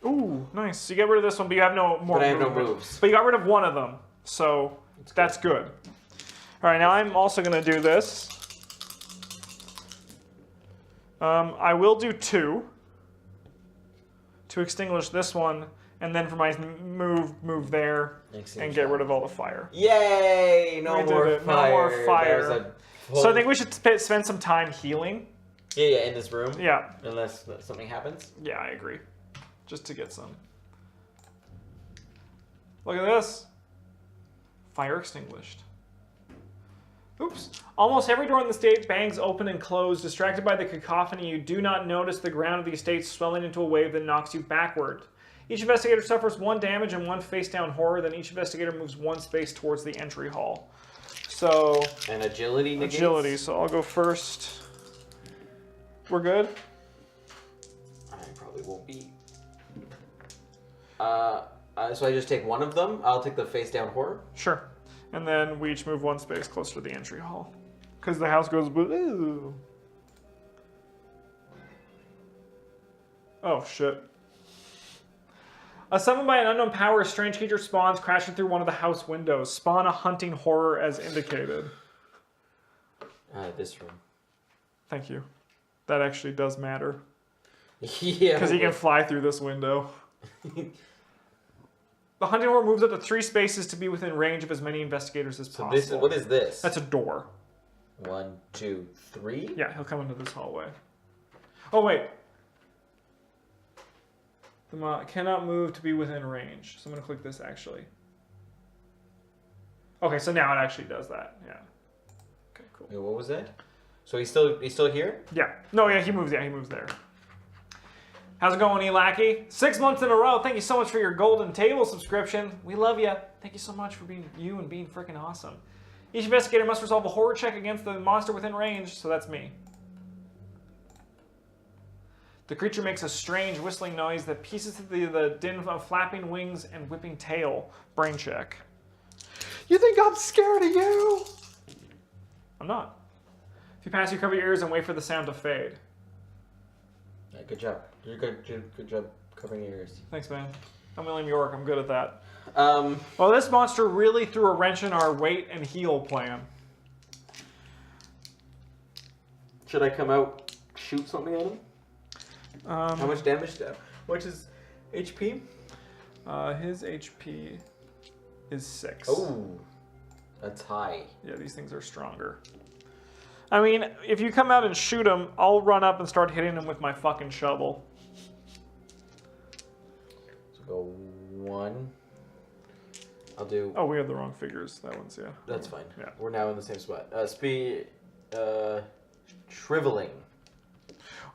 Ooh, nice. So you get rid of this one, but you have no more But I have no movement. moves. But you got rid of one of them, so that's good. Alright, now I'm also going to do this. I will do 2 to extinguish this one, and then for my move there and get rid of all the fire. Yay! No more fire. No more fire. So I think we should spend some time healing. Yeah, in this room. Yeah. Unless something happens. Yeah, I agree. Just to get some. Look at this. Fire extinguished. Oops. Almost every door in the estate bangs open and close. Distracted by the cacophony, you do not notice the ground of the estate swelling into a wave that knocks you backward. Each investigator suffers 1 damage and 1 face-down horror, then each investigator moves 1 space towards the entry hall. So... And agility negates? Agility, so I'll go first. We're good? I probably won't be. So I just take 1 of them? I'll take the face-down horror? Sure. And then we each move 1 space closer to the entry hall. Because the house goes blue. Oh, shit. Summoned by an unknown power, a strange creature spawns, crashing through one of the house windows. Spawn a hunting horror as indicated. This room. Thank you. That actually does matter. Yeah. Because he can fly through this window. The hunting horror moves up to 3 spaces to be within range of as many investigators as possible. What is this? That's a door. 1, 2, 3? Yeah, he'll come into this hallway. Oh, wait. Cannot move to be within range. So I'm going to click this, actually. Okay, so now it actually does that. Yeah. Okay, cool. Wait, what was that? So he's still here? Yeah. No, yeah, he moves. Yeah, he moves there. How's it going, E-Lackey? 6 months in a row. Thank you so much for your golden table subscription. We love you. Thank you so much for being you and being freaking awesome. Each investigator must resolve a horror check against the monster within range, so that's me. The creature makes a strange whistling noise that pieces to the din of flapping wings and whipping tail. Brain check. You think I'm scared of you? I'm not. If you pass, you cover your ears and wait for the sound to fade. Yeah, good job. You're good job covering your ears. Thanks, man. I'm William York. I'm good at that. Well, this monster really threw a wrench in our wait and heal plan. should I come out, shoot something at him? How much damage? What's his HP? His HP is 6. Oh, that's high. Yeah, these things are stronger. I mean, if you come out and shoot him, I'll run up and start hitting him with my fucking shovel. So go 1. I'll do... Oh, we have the wrong figures. That one's, yeah. That's fine. Yeah. We're now in the same spot. Speed... Shriveling.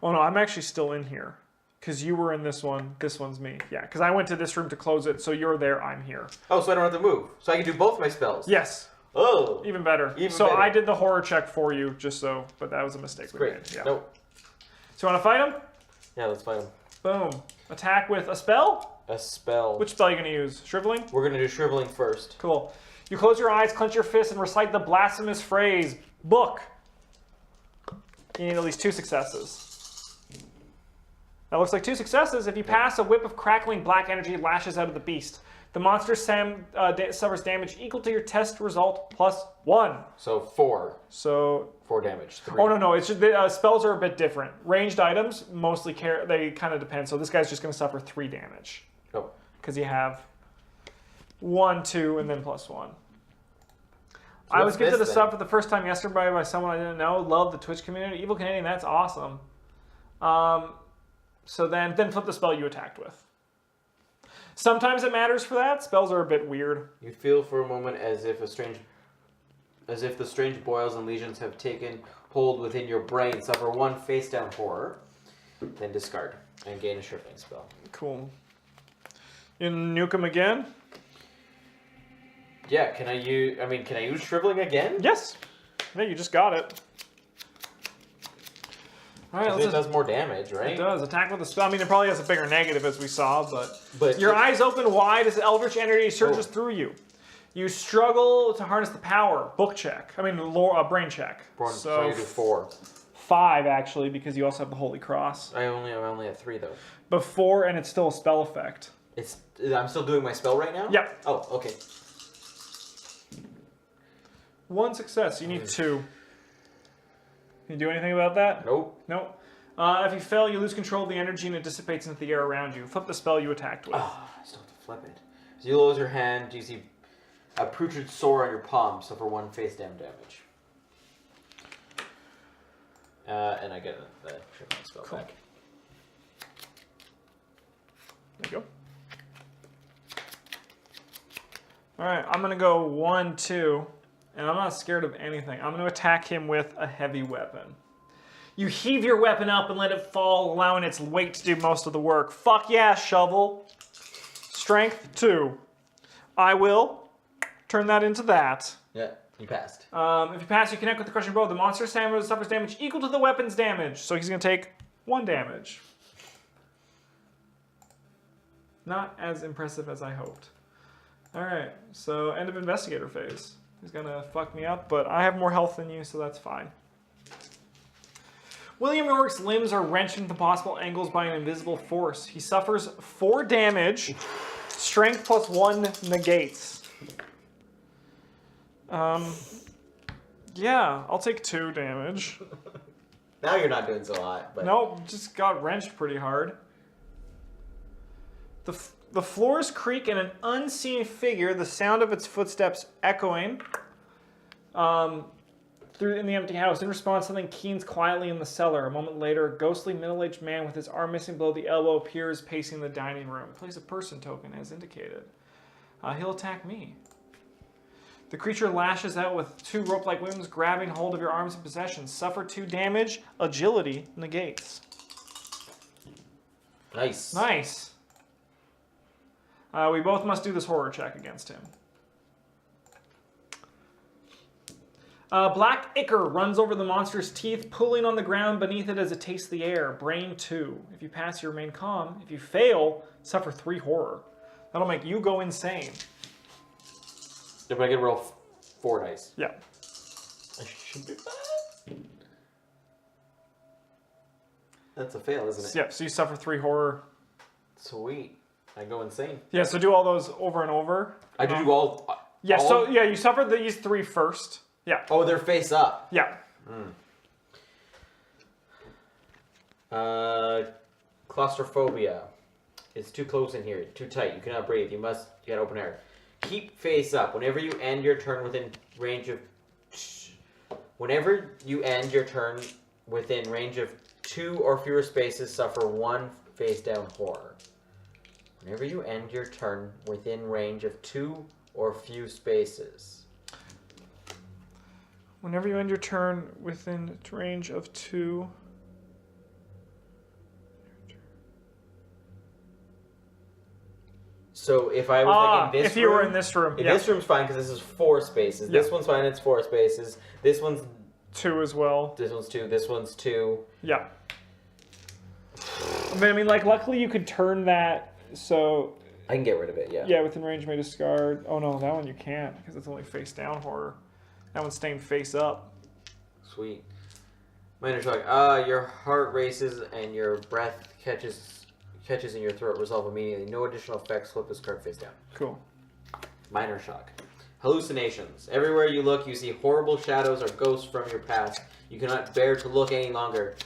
Oh, no, I'm actually still in here. Because you were in this one. This one's me. Yeah, because I went to this room to close it, so you're there, I'm here. Oh, so I don't have to move. So I can do both my spells. Yes. Oh. Even better. Even better. I did the horror check for you, just so, but that was a mistake we made. Yeah. Nope. So you want to fight him? Yeah, let's fight him. Boom. Attack with a spell? A spell. Which spell are you going to use? Shriveling? We're going to do Shriveling first. Cool. You close your eyes, clench your fists, and recite the blasphemous phrase, book. You need at least 2 successes. That looks like 2 successes. If you pass, a whip of crackling black energy lashes out of the beast. The monster suffers damage equal to your test result plus 1. So 4. So 4 damage. 3. Oh no, it's just, spells are a bit different. Ranged items mostly they kind of depend. So this guy's just going to suffer 3 damage. Oh. Because you have 1, 2, and then plus 1. So I was gifted this a sub for the first time yesterday by someone I didn't know. Love the Twitch community. Evil Canadian, that's awesome. So then flip the spell you attacked with. Sometimes it matters for that. Spells are a bit weird. You feel for a moment as if the strange boils and lesions have taken hold within your brain. Suffer 1 face down horror, then discard and gain a shriveling spell. Cool. You nuke him again? Yeah, can I use shriveling again? Yes. Yeah, you just got it. All right, it does more damage, right? It does. Attack with a spell. I mean, it probably has a bigger negative, as we saw, but your eyes open wide as eldritch energy surges through you. You struggle to harness the power. Book check. I mean, brain check. So you do 4. 5, actually, because you also have the Holy Cross. I only have 3, though. But 4, and it's still a spell effect. I'm still doing my spell right now? Yeah. Oh, okay. 1 success. You need 2. Can you do anything about that? Nope. Nope. If you fail, you lose control of the energy and it dissipates into the air around you. Flip the spell you attacked with. Oh, I still have to flip it. So you lose your hand. You see a putrid sore on your palm. Suffer 1 face down damage. And I get the shriveling spell back. There you go. Alright, I'm going to go 1, 2. And I'm not scared of anything. I'm going to attack him with a heavy weapon. You heave your weapon up and let it fall, allowing its weight to do most of the work. Fuck yeah, shovel. Strength 2. I will turn that into that. Yeah, you passed. If you pass, you connect with the crushing blow. The monster suffers damage equal to the weapon's damage. So he's going to take 1 damage. Not as impressive as I hoped. Alright, so end of Investigator Phase. He's gonna fuck me up, but I have more health than you, so that's fine. William York's limbs are wrenched into possible angles by an invisible force. He suffers 4 damage. Strength plus 1 negates. Yeah, I'll take 2 damage. Now you're not doing so hot. But... Nope, just got wrenched pretty hard. The floors creak and an unseen figure, the sound of its footsteps echoing through in the empty house. In response, something keens quietly in the cellar. A moment later, a ghostly middle-aged man with his arm missing below the elbow appears pacing the dining room. Place a person token as indicated. He'll attack me. The creature lashes out with 2 rope-like wounds, grabbing hold of your arms in possession. Suffer 2 damage. Agility negates. Nice. Nice. We both must do this horror check against him. Black ichor runs over the monster's teeth, pulling on the ground beneath it as it tastes the air. Brain 2. If you pass, you remain calm. If you fail, suffer 3 horror. That'll make you go insane. If I can roll 4 dice. Yeah. I should be fine. That's a fail, isn't it? Yeah, so you suffer 3 horror. Sweet. I go insane. Yeah, so do all those over and over. I do all... Yeah, all? so yeah, you suffer these 3 first. Yeah. Oh, they're face up. Yeah. Claustrophobia. It's too close in here. Too tight. You cannot breathe. You gotta open air. Keep face up. Whenever you end your turn within range of 2 or fewer spaces, suffer 1 face down horror. Whenever you end your turn within range of 2 or few spaces. Whenever you end your turn within range of 2. So if I was thinking this if you were in this room. Yeah. This room's fine because this is 4 spaces. Yeah. This one's fine, it's 4 spaces. This one's 2 as well. This one's 2. This one's 2. Yeah. I mean, like, luckily you could turn that so... I can get rid of it, yeah. Yeah, within range may discard. Oh no, that one you can't because it's only face down horror. That one's staying face up. Sweet. Minor shock. Your heart races and your breath catches in your throat. Resolve immediately. No additional effects. Flip this card face down. Cool. Minor shock. Hallucinations. Everywhere you look, you see horrible shadows or ghosts from your past. You cannot bear to look any longer.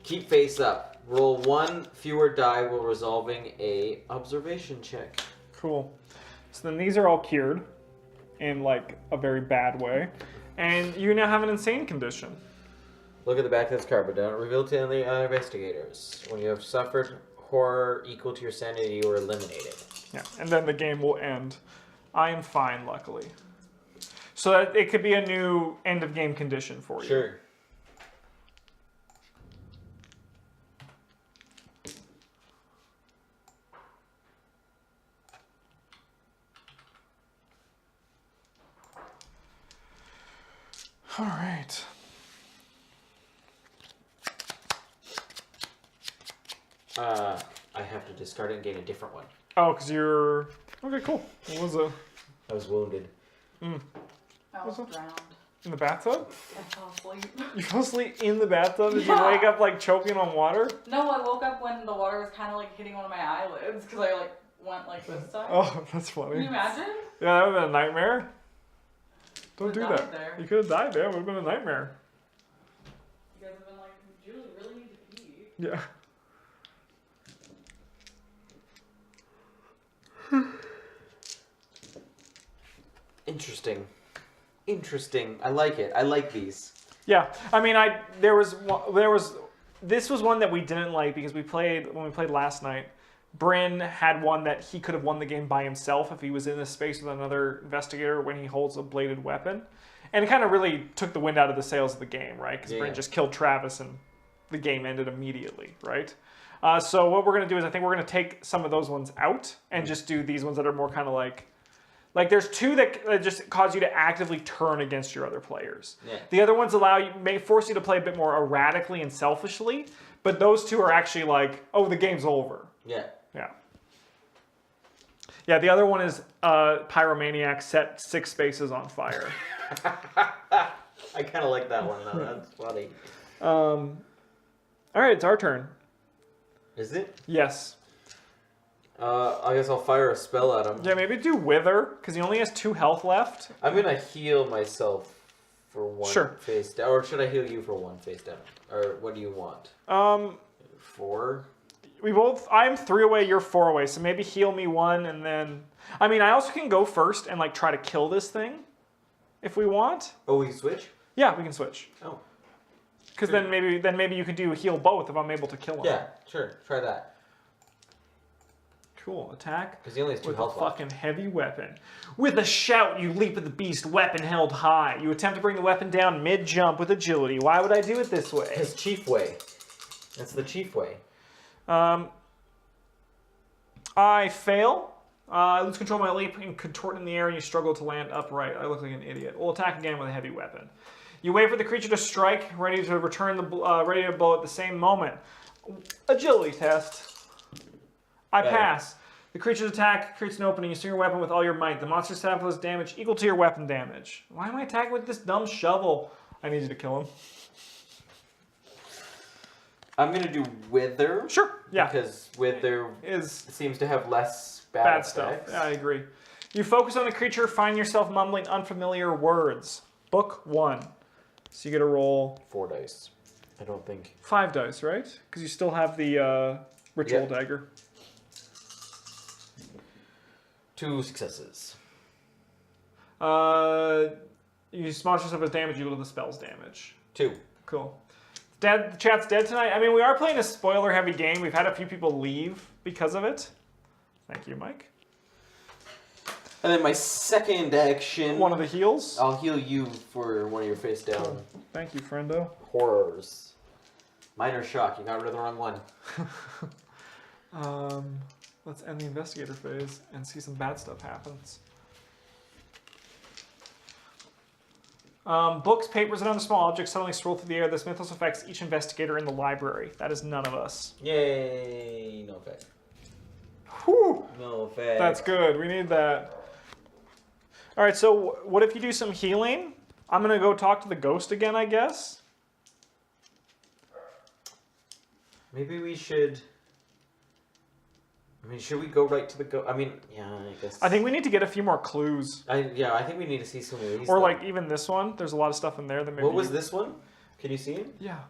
Keep face up. Roll 1 fewer die while resolving a observation check. Cool. So then these are all cured in like a very bad way. And you now have an insane condition. Look at the back of this card, but don't reveal to any other investigators. When you have suffered horror equal to your sanity, you are eliminated. Yeah, and then the game will end. I am fine, luckily. So that it could be a new end of game condition for you. Sure. All right. I have to discard it and gain a different one. Oh, because you're... Okay, cool. What was it? I was wounded. I was drowned. In the bathtub? I fell asleep. You fell asleep in the bathtub? Did you Yeah. wake up like choking on water? No, I woke up when the water was kind of like hitting one of my eyelids because I like went like this side. Oh, that's Can funny. you imagine? Yeah, that would have been a nightmare. Don't do Could've that. died there. You could have died there. It would have been a nightmare. You guys have been like, Julie really need to pee. Yeah. Interesting. Interesting. I like it. I like these. Yeah. I mean, this was one that we didn't like because when we played last night, Bryn had one that he could have won the game by himself if he was in a space with another investigator when he holds a bladed weapon. And it kind of really took the wind out of the sails of the game, right? Because Bryn just killed Travis and the game ended immediately, right? So what we're going to do is I think we're going to take some of those ones out and just do these ones that are more kind of like there's 2 that just cause you to actively turn against your other players. Yeah. The other ones may force you to play a bit more erratically and selfishly, but those 2 are actually like, oh, the game's over. Yeah. Yeah. Yeah, the other one is Pyromaniac set 6 spaces on fire. I kind of like that one, though. That's funny. All right, it's our turn. Is it? Yes. I guess I'll fire a spell at him. Yeah, maybe do Wither, because he only has 2 health left. I'm going to heal myself for one Sure. face down, or should I heal you for one face down? Or what do you want? 4? I'm 3 away, you're 4 away, so maybe heal me 1 and then... I mean, I also can go first and like try to kill this thing, if we want. Oh, we can switch? Yeah, we can switch. Oh. Because then maybe you could do heal both if I'm able to kill him. Yeah, sure. Try that. Cool. Attack. Because he only has 2 With a health left. fucking heavy weapon. With a shout, you leap at the beast, weapon held high. You attempt to bring the weapon down mid-jump with agility. Why would I do it this way? His chief way. That's the chief way. I fail. I lose control of my leap and contort in the air, and you struggle to land upright. I look like an idiot. We'll attack again with a heavy weapon. You wait for the creature to strike, ready to return ready to blow at the same moment. Agility test. I pass. The creature's attack creates an opening. You swing your weapon with all your might. The monster staff does damage equal to your weapon damage. Why am I attacking with this dumb shovel? I need you to kill him. I'm going to do Wither. Sure, yeah. Because Wither seems to have less bad stuff. Yeah, I agree. You focus on the creature, find yourself mumbling unfamiliar words. Book 1. So you get a roll 4 dice. I don't think. 5 dice, right? Because you still have the ritual dagger. 2 successes. You sponsor yourself as damage equal to the spell's damage. 2. Cool. The chat's dead tonight. I mean, we are playing a spoiler-heavy game. We've had a few people leave because of it. Thank you, Mike. And then my second action. One of the heals. I'll heal you for one of your face down. Cool. Thank you, friendo. Horrors. Minor shock. You got rid of the wrong one. Let's end the investigator phase and see some bad stuff happens. Books, papers, and other small objects suddenly swirl through the air. This mythos affects each investigator in the library. That is none of us. Yay! No effect. Whew! No effect. That's good. We need that. All right, so what if you do some healing? I'm going to go talk to the ghost again, I guess. Maybe we should... I mean, should we go right to the ghost? I mean, yeah, I guess... I think we need to get a few more clues. I think we need to see some of these. Or like even this one. There's a lot of stuff in there that maybe... What was this one? Can you see it? Yeah.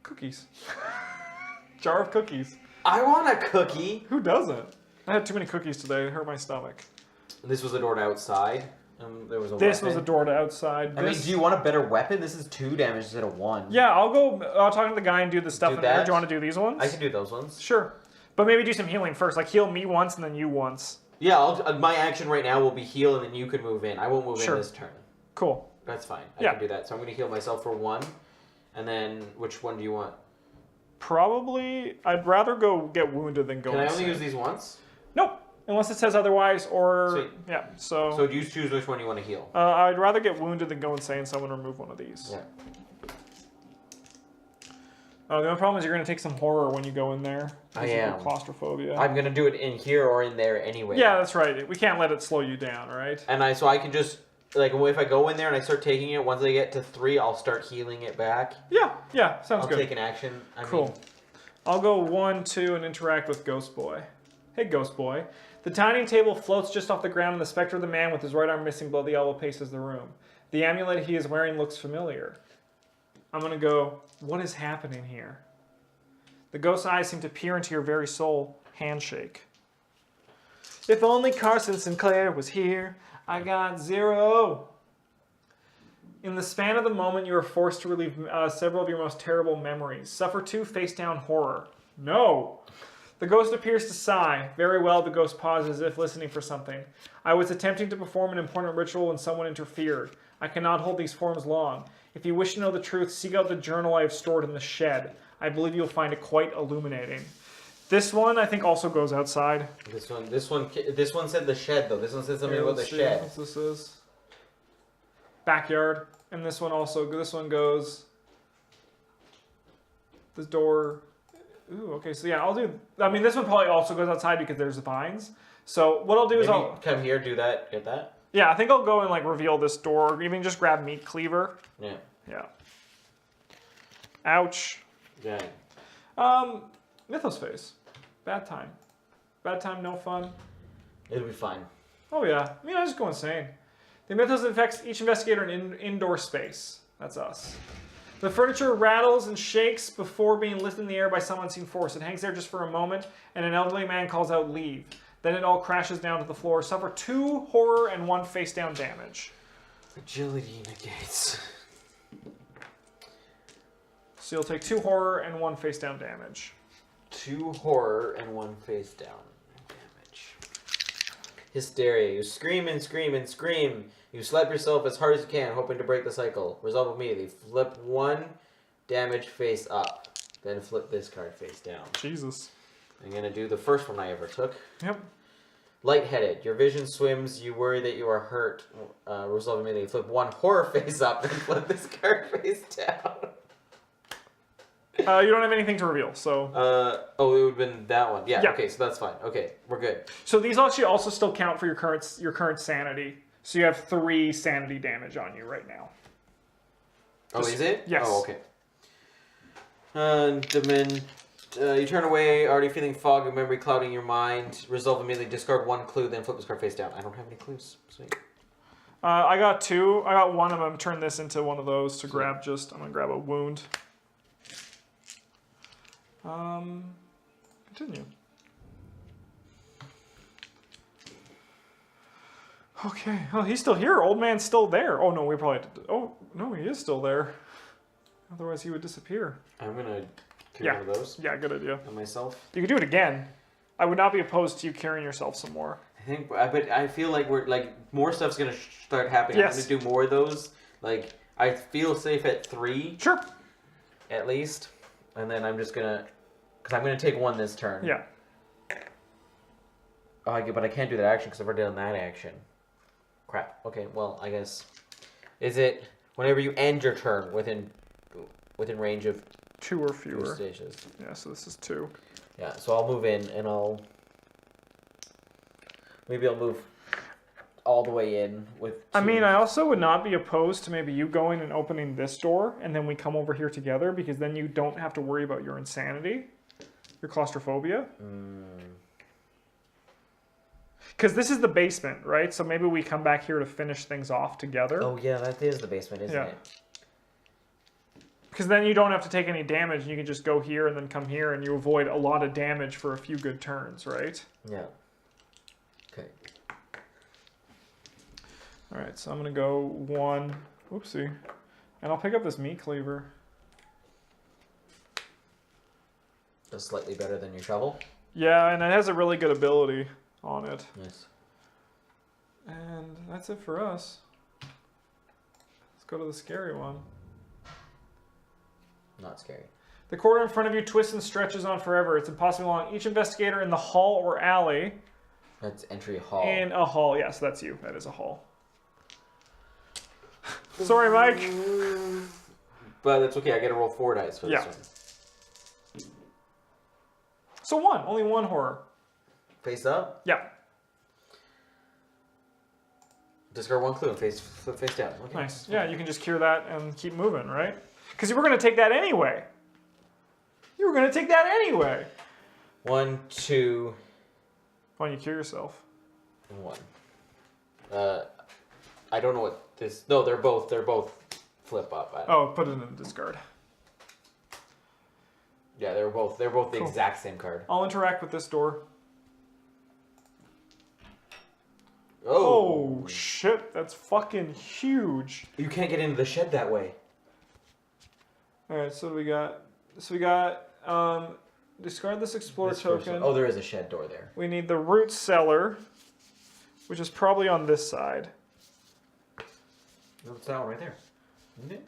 Cookies. Jar of cookies. I want a cookie! Who doesn't? I had too many cookies today. It hurt my stomach. This was a door to outside. There was a This weapon. was a door to outside. I mean, do you want a better weapon? This is 2 damage instead of 1. Yeah, I'll go talk to the guy and do the stuff Do in there. that? Do you want to do these ones? I can do those ones. Sure. But maybe do some healing first. Like heal me once and then you once. Yeah, my action right now will be heal, and then you can move in. I won't move in this turn. Cool. That's fine. I Yeah. can do that. So I'm going to heal myself for 1. And then, which one do you want? Probably, I'd rather go get wounded than go Can I only insane. use these once? Nope. Unless it says otherwise or... Sweet. Yeah, so... So you choose which one you want to heal. I'd rather get wounded than go insane, so I'm going to remove one of these. Yeah. The only problem is you're going to take some horror when you go in there. I because of your am. Claustrophobia. I'm going to do it in here or in there anyway. Yeah, that's right. We can't let it slow you down, right? And so I can just, like, if I go in there and I start taking it, once I get to 3, I'll start healing it back. Yeah, sounds I'll good. take an action. Cool. I'll go 1, 2, and interact with Ghost Boy. Hey, Ghost Boy. The dining table floats just off the ground, and the specter of the man with his right arm missing below the elbow paces the room. The amulet he is wearing looks familiar. I'm going to go, what is happening here? The ghost's eyes seem to peer into your very soul. Handshake. If only Carson Sinclair was here, I got 0. In the span of the moment, you are forced to relive several of your most terrible memories. Suffer 2 face-down horror. No! The ghost appears to sigh. Very well, the ghost pauses as if listening for something. I was attempting to perform an important ritual when someone interfered. I cannot hold these forms long. If you wish to know the truth, seek out the journal I have stored in the shed. I believe you'll find it quite illuminating. This one, I think, also goes outside. This one said the shed, though. This one said something about the shed. What this is. Backyard. And this one goes... The door... Ooh, okay, so yeah, I'll do... I mean, this one probably also goes outside because there's the vines. So what I'll do is I'll... come here, do that, get that? Yeah, I think I'll go and, like, reveal this door. Or even just grab Meat Cleaver. Yeah. Yeah. Ouch. Yeah. Mythos Phase. Bad time. Bad time, no fun. It'll be fine. Oh, yeah. I mean, I just go insane. The Mythos infects each investigator in indoor space. That's us. The furniture rattles and shakes before being lifted in the air by some unseen force. It hangs there just for a moment, and an elderly man calls out, "Leave." Then it all crashes down to the floor. Suffer 2 horror and 1 face-down damage. Agility negates. So you'll take 2 horror and 1 face-down damage. 2 horror and 1 face down damage. Hysteria. You scream and scream and scream. You slap yourself as hard as you can, hoping to break the cycle. Resolve immediately. Flip 1 damage face up. Then flip this card face down. Jesus. I'm going to do the first one I ever took. Yep. Lightheaded. Your vision swims. You worry that you are hurt. Resolve immediately. Flip 1 horror face up. Then flip this card face down. You don't have anything to reveal, so... it would have been that one. Yeah, Yeah. Okay, so that's fine. Okay, we're good. So these actually also still count for your current sanity. So you have 3 sanity damage on you right now. Oh, is it? Yes. Oh, okay. You turn away, already feeling fog and memory clouding your mind. Resolve immediately, discard 1 clue, then flip this card face down. I don't have any clues. Sweet. I got 2. I got 1 of them. Turn this into one of those to grab just... I'm going to grab a wound. Continue. Okay. Oh, he's still here. Old man's still there. Oh, no, we probably had to... Oh, no, he is still there. Otherwise, he would disappear. I'm going to carry one of those. Yeah, good idea. On myself. You could do it again. I would not be opposed to you carrying yourself some more. But I feel like more stuff's going to start happening. Yes. I'm going to do more of those. I feel safe at 3. Sure. At least. And then I'm just going to... Because I'm going to take 1 this turn. Yeah. Oh, but I can't do that action because I've already done that action. Crap. Okay, well, I guess... Is it whenever you end your turn within range of 2 or fewer. 2 stages? Yeah, so this is 2. Yeah, so I'll move in and maybe I'll move all the way in with 2. I mean, I also would not be opposed to maybe you going and opening this door, and then we come over here together, because then you don't have to worry about your insanity, your claustrophobia. Because this is the basement, right? So maybe we come back here to finish things off together. Oh, yeah, that is the basement, isn't it? Because then you don't have to take any damage, and you can just go here and then come here, and you avoid a lot of damage for a few good turns, right? Yeah. Okay. Alright, so I'm going to go 1. Oopsie. And I'll pick up this meat cleaver. That's slightly better than your shovel. Yeah, and it has a really good ability on it. Nice. And that's it for us. Let's go to the scary one. Not scary. The corridor in front of you twists and stretches on forever. It's impossible long. Each investigator in the hall or alley. That's entry hall. In a hall. Yes, that's you. That is a hall. Sorry, Mike. But that's okay. I get to roll 4 dice for this one. So 1. Only 1 horror. Face up. Yeah. Discard 1 clue and flip face down. Okay. Nice. Yeah, you can just cure that and keep moving, right? Because you were going to take that anyway. 1, 2, Why don't you cure yourself? and 1. I don't know what this. No, they're both flip up. Oh, put it in the discard. Yeah, they're both the Cool. exact same card. I'll interact with this door. Oh. Oh, shit. That's fucking huge. You can't get into the shed that way. Alright, so we got... discard this Explorer token. Oh, there is a shed door there. We need the root cellar, which is probably on this side. What's that one right there? Isn't it?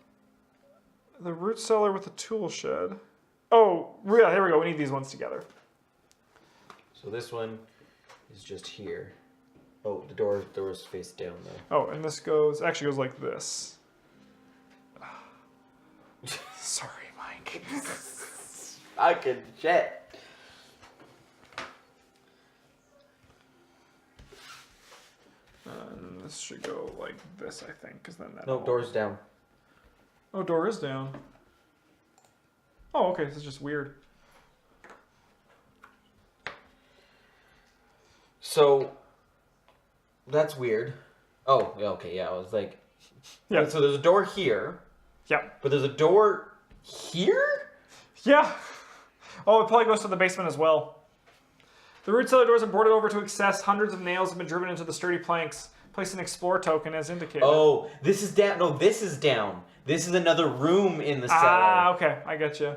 The root cellar with the tool shed. Oh, yeah, there we go. We need these ones together. So this one is just here. Oh, the door's face down there. Oh, and this actually goes like this. Sorry, Mike. Fucking shit. And this should go like this, I think, because then that. No, door's down. Oh, door is down. Oh, okay. This is just weird. So that's weird. Oh, okay, yeah. I was like, Yeah. So there's a door here. Yeah. But there's a door here? Yeah. Oh, it probably goes to the basement as well. The root cellar doors are boarded over to access. Hundreds of nails have been driven into the sturdy planks. Place an explore token as indicated. Oh, this is down. No, this is down. This is another room in the cellar. Ah, okay. I get you.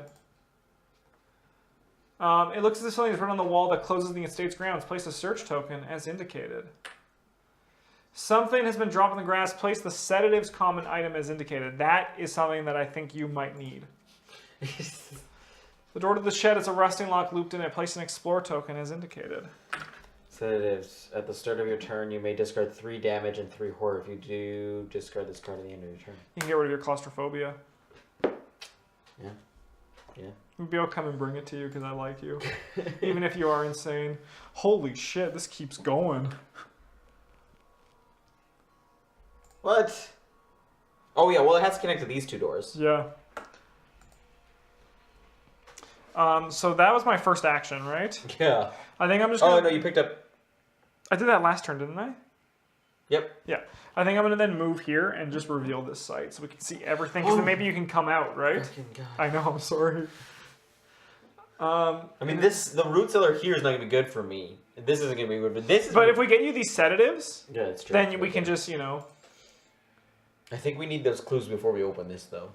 It looks as if something is written on the wall that closes the estate's grounds. Place a search token as indicated. Something has been dropped on the grass. Place the sedative's common item as indicated. That is something that I think you might need. The door to the shed is a rusting lock looped in it. Place an explore token as indicated. Sedatives. At the start of your turn, you may discard 3 damage and 3 horror. If you do, discard this card at the end of your turn. You can get rid of your claustrophobia. Yeah. Yeah. Maybe I'll come and bring it to you because I like you. Even if you are insane. Holy shit, this keeps going. What? Oh yeah, well it has to connect to these 2 doors. Yeah. So that was my first action, right? Yeah. I think I'm just gonna... Oh no, you picked up... I did that last turn, didn't I? Yep. Yeah. I think I'm gonna then move here and just reveal this site so we can see everything. Because then maybe you can come out, right? God. I know, I'm sorry. I mean, the root cellar here is not gonna be good for me. This isn't gonna be good, but this is... But if we get you these sedatives, yeah, it's true. then we can just, you know... I think we need those clues before we open this, though.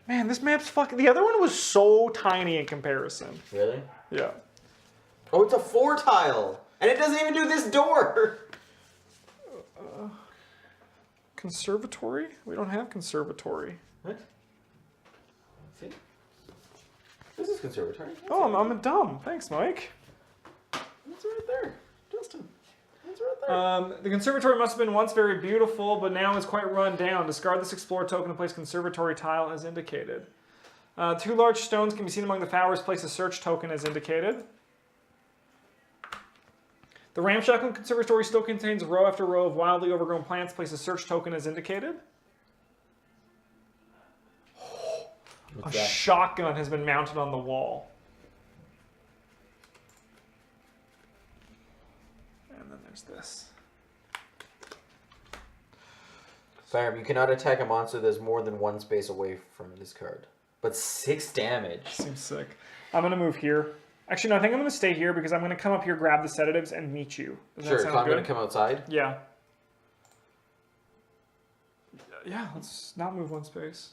Man, this map's fucking... The other one was so tiny in comparison. Really? Yeah. Oh, it's a 4 tile! And it doesn't even do this door! Conservatory? We don't have conservatory. What? See? This is conservatory. Oh, I'm dumb. Thanks, Mike. It's right there. Justin. It's right there. The conservatory must have been once very beautiful, but now is quite run down. Discard this explore token and place conservatory tile as indicated. 2 large stones can be seen among the flowers. Place a search token as indicated. The ramshackle conservatory still contains row after row of wildly overgrown plants. Place a search token as indicated. What's A that? shotgun has been mounted on the wall. And then there's this. Firearm, you cannot attack a monster that is more than 1 space away from this card. But 6 damage. Seems sick. I'm going to move here. Actually, no, I think I'm going to stay here because I'm going to come up here, grab the sedatives, and meet you. Does Sure, that so sound I'm good? going to come outside? Yeah. Yeah, let's not move 1 space.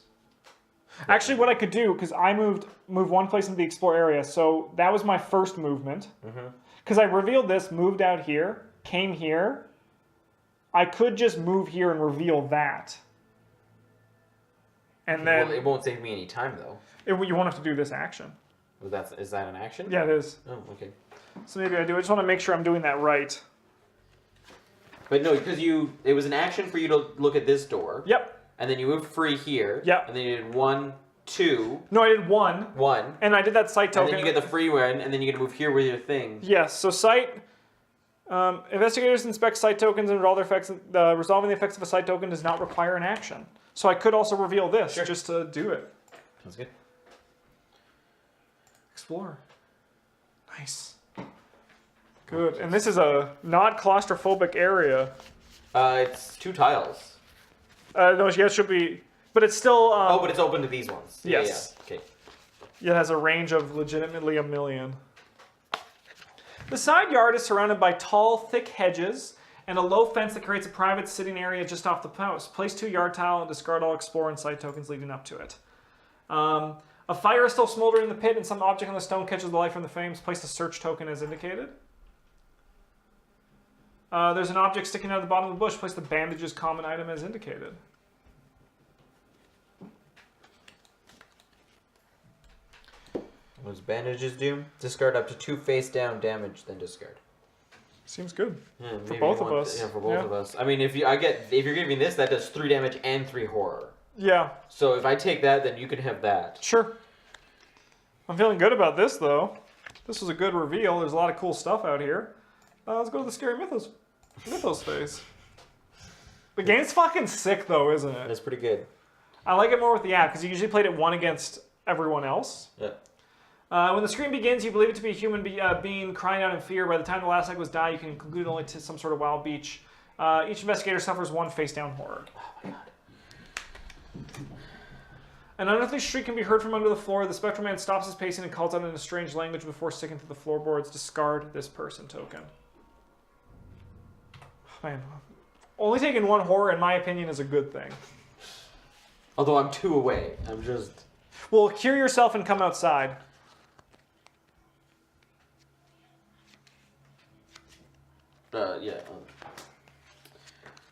Actually, what I could do, because I move 1 place into the explore area, so that was my first movement. Because I revealed this, moved out here, came here. I could just move here and reveal that. And then... Well, it won't save me any time, though. You won't have to do this action. Is that an action? Yeah, it is. Oh, okay. So maybe I do. I just want to make sure I'm doing that right. But no, because it was an action for you to look at this door. Yep. And then you moved free here. Yep. And then you did 1, 2. No, I did 1. 1. And I did that site token. And then you get the free one, and then you get to move here with your thing. Yes, so site... investigators inspect site tokens and resolve their effects. Resolving the effects of a site token does not require an action. So I could also reveal this just to do it. Sounds good. Explore. Nice. Good. And this is a not claustrophobic area. It's 2 tiles. No, yeah, it should be... But it's still... Oh, but it's open to these ones. Yes. Yeah. Okay. It has a range of legitimately 1 million. The side yard is surrounded by tall, thick hedges and a low fence that creates a private sitting area just off the post. Place 2 yard tile and discard all explore and site tokens leading up to it. A fire is still smoldering in the pit and some object on the stone catches the light from the flames. Place a search token as indicated. There's an object sticking out of the bottom of the bush. Place the bandages common item as indicated. What does bandages do? Discard up to 2 face down damage, then discard. Seems good. Yeah, For maybe both you of want- us. Yeah, for both of us. I mean, if you're giving this, that does 3 damage and 3 horror. Yeah, So if I take that, then you can have that. sure. I'm feeling good about this, though. This was a good reveal. There's a lot of cool stuff out here. Let's go to the scary Mythos phase. The game's fucking sick, though, isn't it? That's pretty good. I like it more with the app, because you usually played it 1 against everyone else. Yeah. When the scream begins, you believe it to be a human being crying out in fear. By the time the last echoes die, you can conclude only to some sort of wild beach Each investigator suffers 1 face-down horror. Oh my god. An unearthly shriek can be heard from under the floor. The spectral man stops his pacing and calls out in a strange language before sticking to the floorboards. Discard this person token. Man, only taking 1 horror, in my opinion, is a good thing. Although I'm 2 away. I'm just... Well, cure yourself and come outside. Yeah.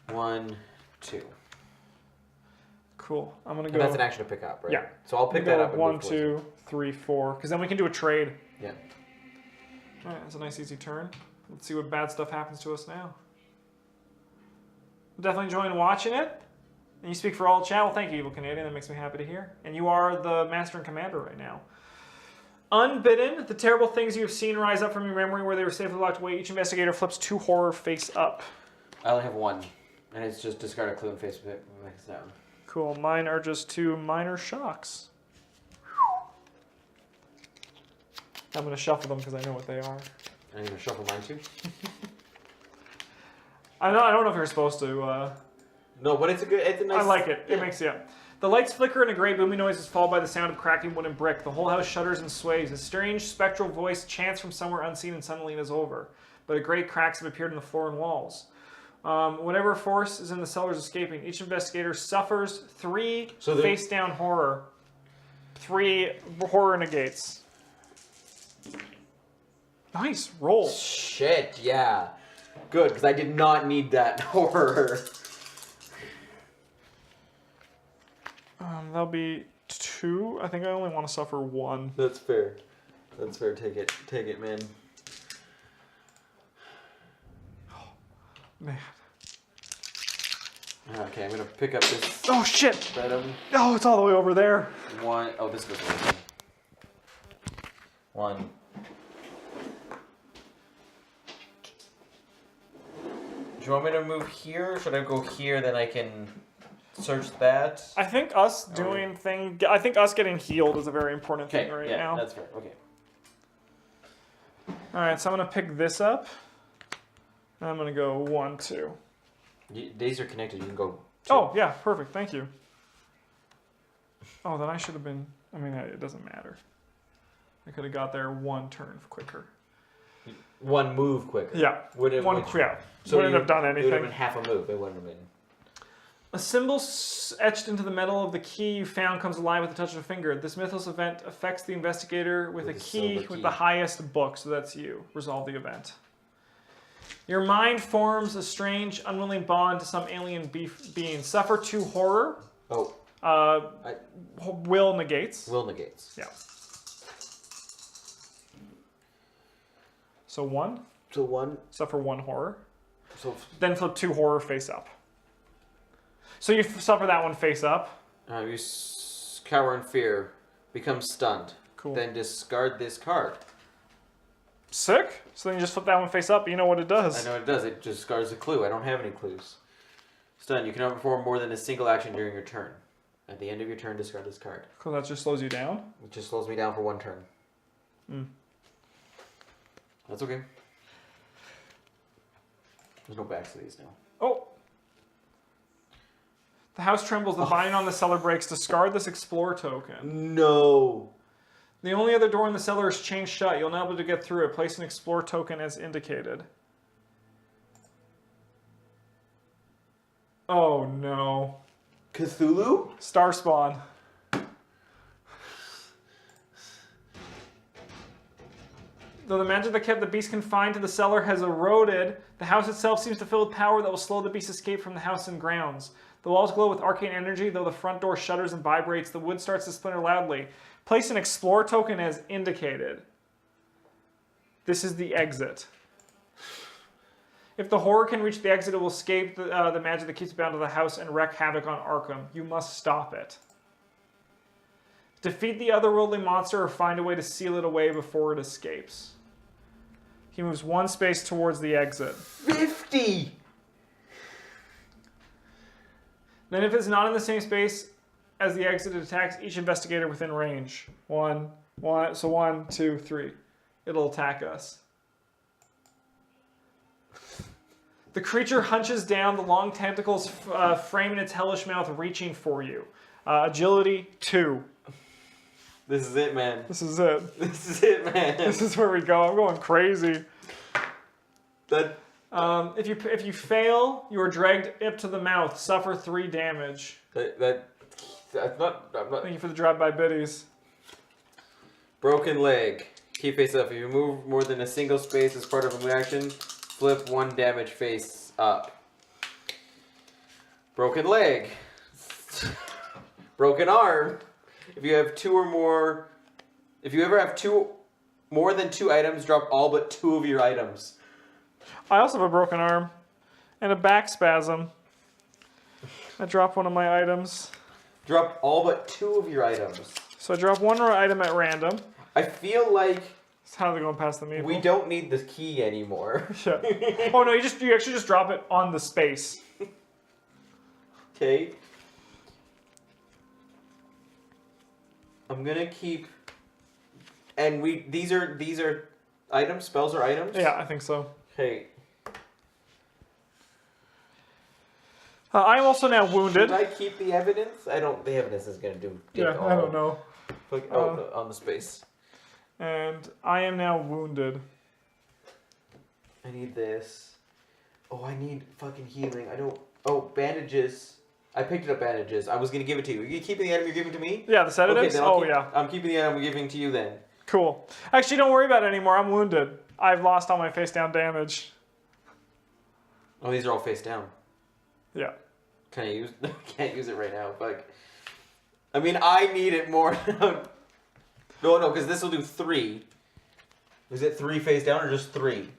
1, 2. Cool. I'm gonna go. And that's an action to pick up, right? Yeah. So I'll pick that up. And 1, move towards 2, 3, 4. Because then we can do a trade. Yeah. All right, that's a nice easy turn. Let's see what bad stuff happens to us now. I'm definitely enjoying watching it. And you speak for all chat. Well, thank you, Evil Canadian. That makes me happy to hear. And you are the master and commander right now. Unbidden, the terrible things you have seen rise up from your memory where they were safely locked away. Each investigator flips 2 horror face up. I only have 1. And it's just discard a clue and face down. Cool. Mine are just 2 minor shocks. I'm going to shuffle them because I know what they are. I'm going to shuffle mine too. I don't know if you're supposed to. No, but it's a nice... I like it. It makes, yeah. The lights flicker and a great booming noise is followed by the sound of cracking wood and brick. The whole house shudders and sways. A strange spectral voice chants from somewhere unseen and suddenly it is over. But great cracks have appeared in the floor and walls. Whatever force is in the cellar is escaping. Each investigator suffers 3 face-down horror. 3 horror negates. Nice roll. Shit, yeah. Good, because I did not need that horror. That'll be 2. I think I only want to suffer 1. That's fair. That's fair. Take it, man. Oh, man. Okay, I'm gonna pick up this. Oh shit! Item. Oh, it's all the way over there. 1. Oh, this goes away. 1. Do you want me to move here? Or should I go here? Then I can search that. I think us doing I think us getting healed is a very important thing right now. That's fair. Okay. All right, so I'm gonna pick this up. And I'm gonna go 1, 2. These are connected. You can go. 2. Oh yeah, perfect. Thank you. Oh, then I should have been. I mean, it doesn't matter. I could have got there 1 turn quicker. 1 move quicker. Yeah. Yeah. So wouldn't have done It would have anything. been half a move. It wouldn't have been. A symbol etched into the metal of the key you found comes alive with the touch of a finger. This Mythos event affects the investigator with a key with the highest book, so that's you. Resolve the event. Your mind forms a strange, unwilling bond to some alien being. Suffer 2 horror. Oh. Will negates. Will negates. Yeah. So 1. So 1. Suffer 1 horror. So then flip 2 horror face up. So you suffer that one face up. You cower in fear, become stunned. Cool. Then discard this card. Sick. So then you just flip that one face up. You know what it does. I know what it does. It just discards a clue. I don't have any clues. Stunned. You cannot perform more than a single action during your turn. At the end of your turn, discard this card. Cool. That just slows you down. It just slows me down for 1 turn. That's okay. There's no backs to these now. Oh. The house trembles. The binding on the cellar breaks. Discard this explore token. No. The only other door in the cellar is chained shut. You'll not be able to get through it. Place an explore token as indicated. Oh no. Cthulhu? Star spawn. Though the magic that kept the beast confined to the cellar has eroded, the house itself seems to fill with power that will slow the beast's escape from the house and grounds. The walls glow with arcane energy, though the front door shudders and vibrates. The wood starts to splinter loudly. Place an explore token as indicated. This is the exit. If the horror can reach the exit, it will escape the magic that keeps it bound to the house and wreak havoc on Arkham. You must stop it. Defeat the otherworldly monster or find a way to seal it away before it escapes. He moves 1 space towards the exit. 50! Then if it's not in the same space as the exit, it attacks each investigator within range. 1, 2, 3. It'll attack us. The creature hunches down, the long tentacles frame in its hellish mouth, reaching for you. Agility 2. This is it, man. This is it. This is it, man. This is where we go. I'm going crazy. That. If you fail, you are dragged up to the mouth. Suffer 3 damage. I'm not. Thank you for the drive-by biddies. Broken leg. Keep face up. If you move more than a single space as part of a move action, flip 1 damage face up. Broken leg. Broken arm. If you have 2 or more, if you ever have more than 2 items, drop all but 2 of your items. I also have a broken arm and a back spasm. I drop one of my items. Drop all but 2 of your items. So I drop one item at random. I feel like How's it going past the meeple? we don't need this key anymore. Yeah. Oh no, you actually just drop it on the space. Okay. I'm gonna keep. And these are items. Spells are items. Yeah, I think so. Okay. I am also now wounded. Should I keep the evidence? I don't. The evidence is gonna do. Yeah, I don't know. Like, on the space. And I am now wounded. I need this. Oh, I need fucking healing. I don't. Oh, bandages. I picked up bandages. I was gonna give it to you. Are you keeping the item you're giving to me? Yeah, the sedatives? Okay, yeah. I'm keeping the item I'm giving to you then. Cool. Actually, don't worry about it anymore. I'm wounded. I've lost all my face down damage. Oh, these are all face down. Yeah. Can't use it right now. Fuck. I mean, I need it more. No, because this will do 3. Is it 3 face down or just 3?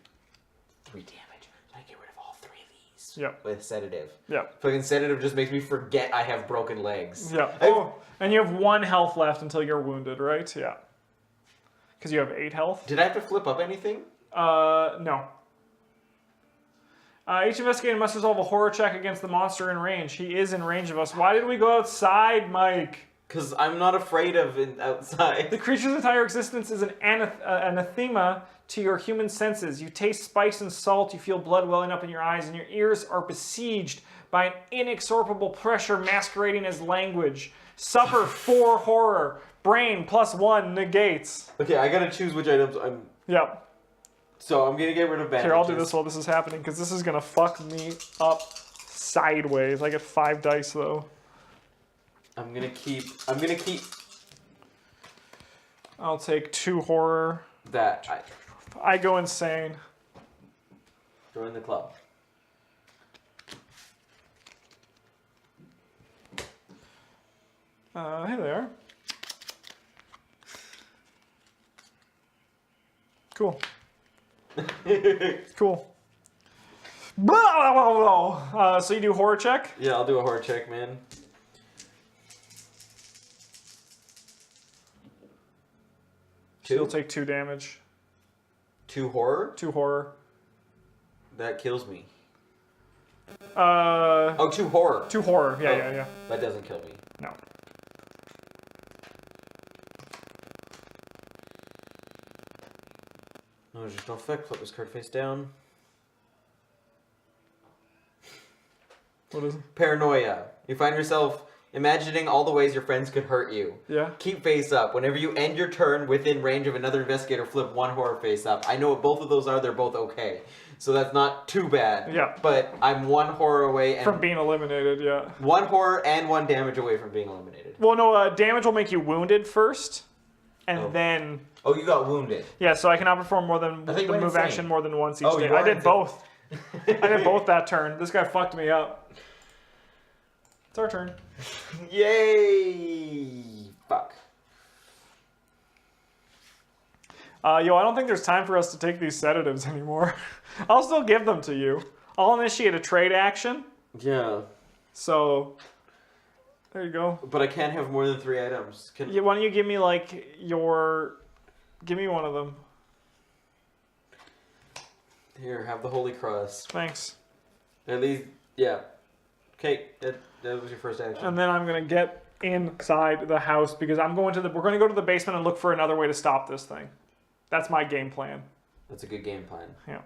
3 damage. I get rid of all 3 of these. Yep. With sedative. Yeah. Fucking sedative just makes me forget I have broken legs. Yeah. Oh, and you have 1 health left until you're wounded, right? Yeah. Because you have 8 health. Did I have to flip up anything? No. Each investigator must resolve a horror check against the monster in range. He is in range of us. Why did we go outside, Mike? Because I'm not afraid of it outside. The creature's entire existence is an anathema to your human senses. You taste spice and salt, you feel blood welling up in your eyes, and your ears are besieged by an inexorable pressure masquerading as language. Suffer 4 horror. Brain +1 negates. Okay, I gotta choose which items I'm... Yep. So I'm gonna get rid of bandages. Here, I'll do this while this is happening, because this is gonna fuck me up sideways. I get 5 dice, though. I'm gonna keep... I'll take 2 horror. That. I go insane. Join the club. Here they are. Cool. Cool. Blah, blah, blah, blah. So you do horror check? Yeah, I'll do a horror check, man. So you'll take 2 damage. 2 horror? 2 horror. That kills me. 2 2 horror. 2 horror. Yeah, yeah. That doesn't kill me. No. No, there's just no effect. Flip this card face down. What is it? Paranoia. You find yourself imagining all the ways your friends could hurt you. Yeah. Keep face up. Whenever you end your turn within range of another investigator, flip 1 horror face up. I know what both of those are. They're both okay. So that's not too bad. Yeah. But I'm 1 horror away and... From being eliminated, yeah. 1 horror and 1 damage away from being eliminated. Well, no, damage will make you wounded first, and then... Oh, you got wounded. Yeah, so I cannot perform more than I think the went move insane. action more than once each Oh, day. you I are did insane. both. I did both that turn. This guy fucked me up. It's our turn. Yay! Fuck. Yo, I don't think there's time for us to take these sedatives anymore. I'll still give them to you. I'll initiate a trade action. Yeah. So, there you go. But I can't have more than 3 items. Yeah, why don't you give me, like, your... Give me one of them. Here, have the Holy Cross. Thanks. At least, yeah. Okay, that was your first action. And then I'm going to get inside the house because we're going to go to the basement and look for another way to stop this thing. That's my game plan. That's a good game plan. Yeah.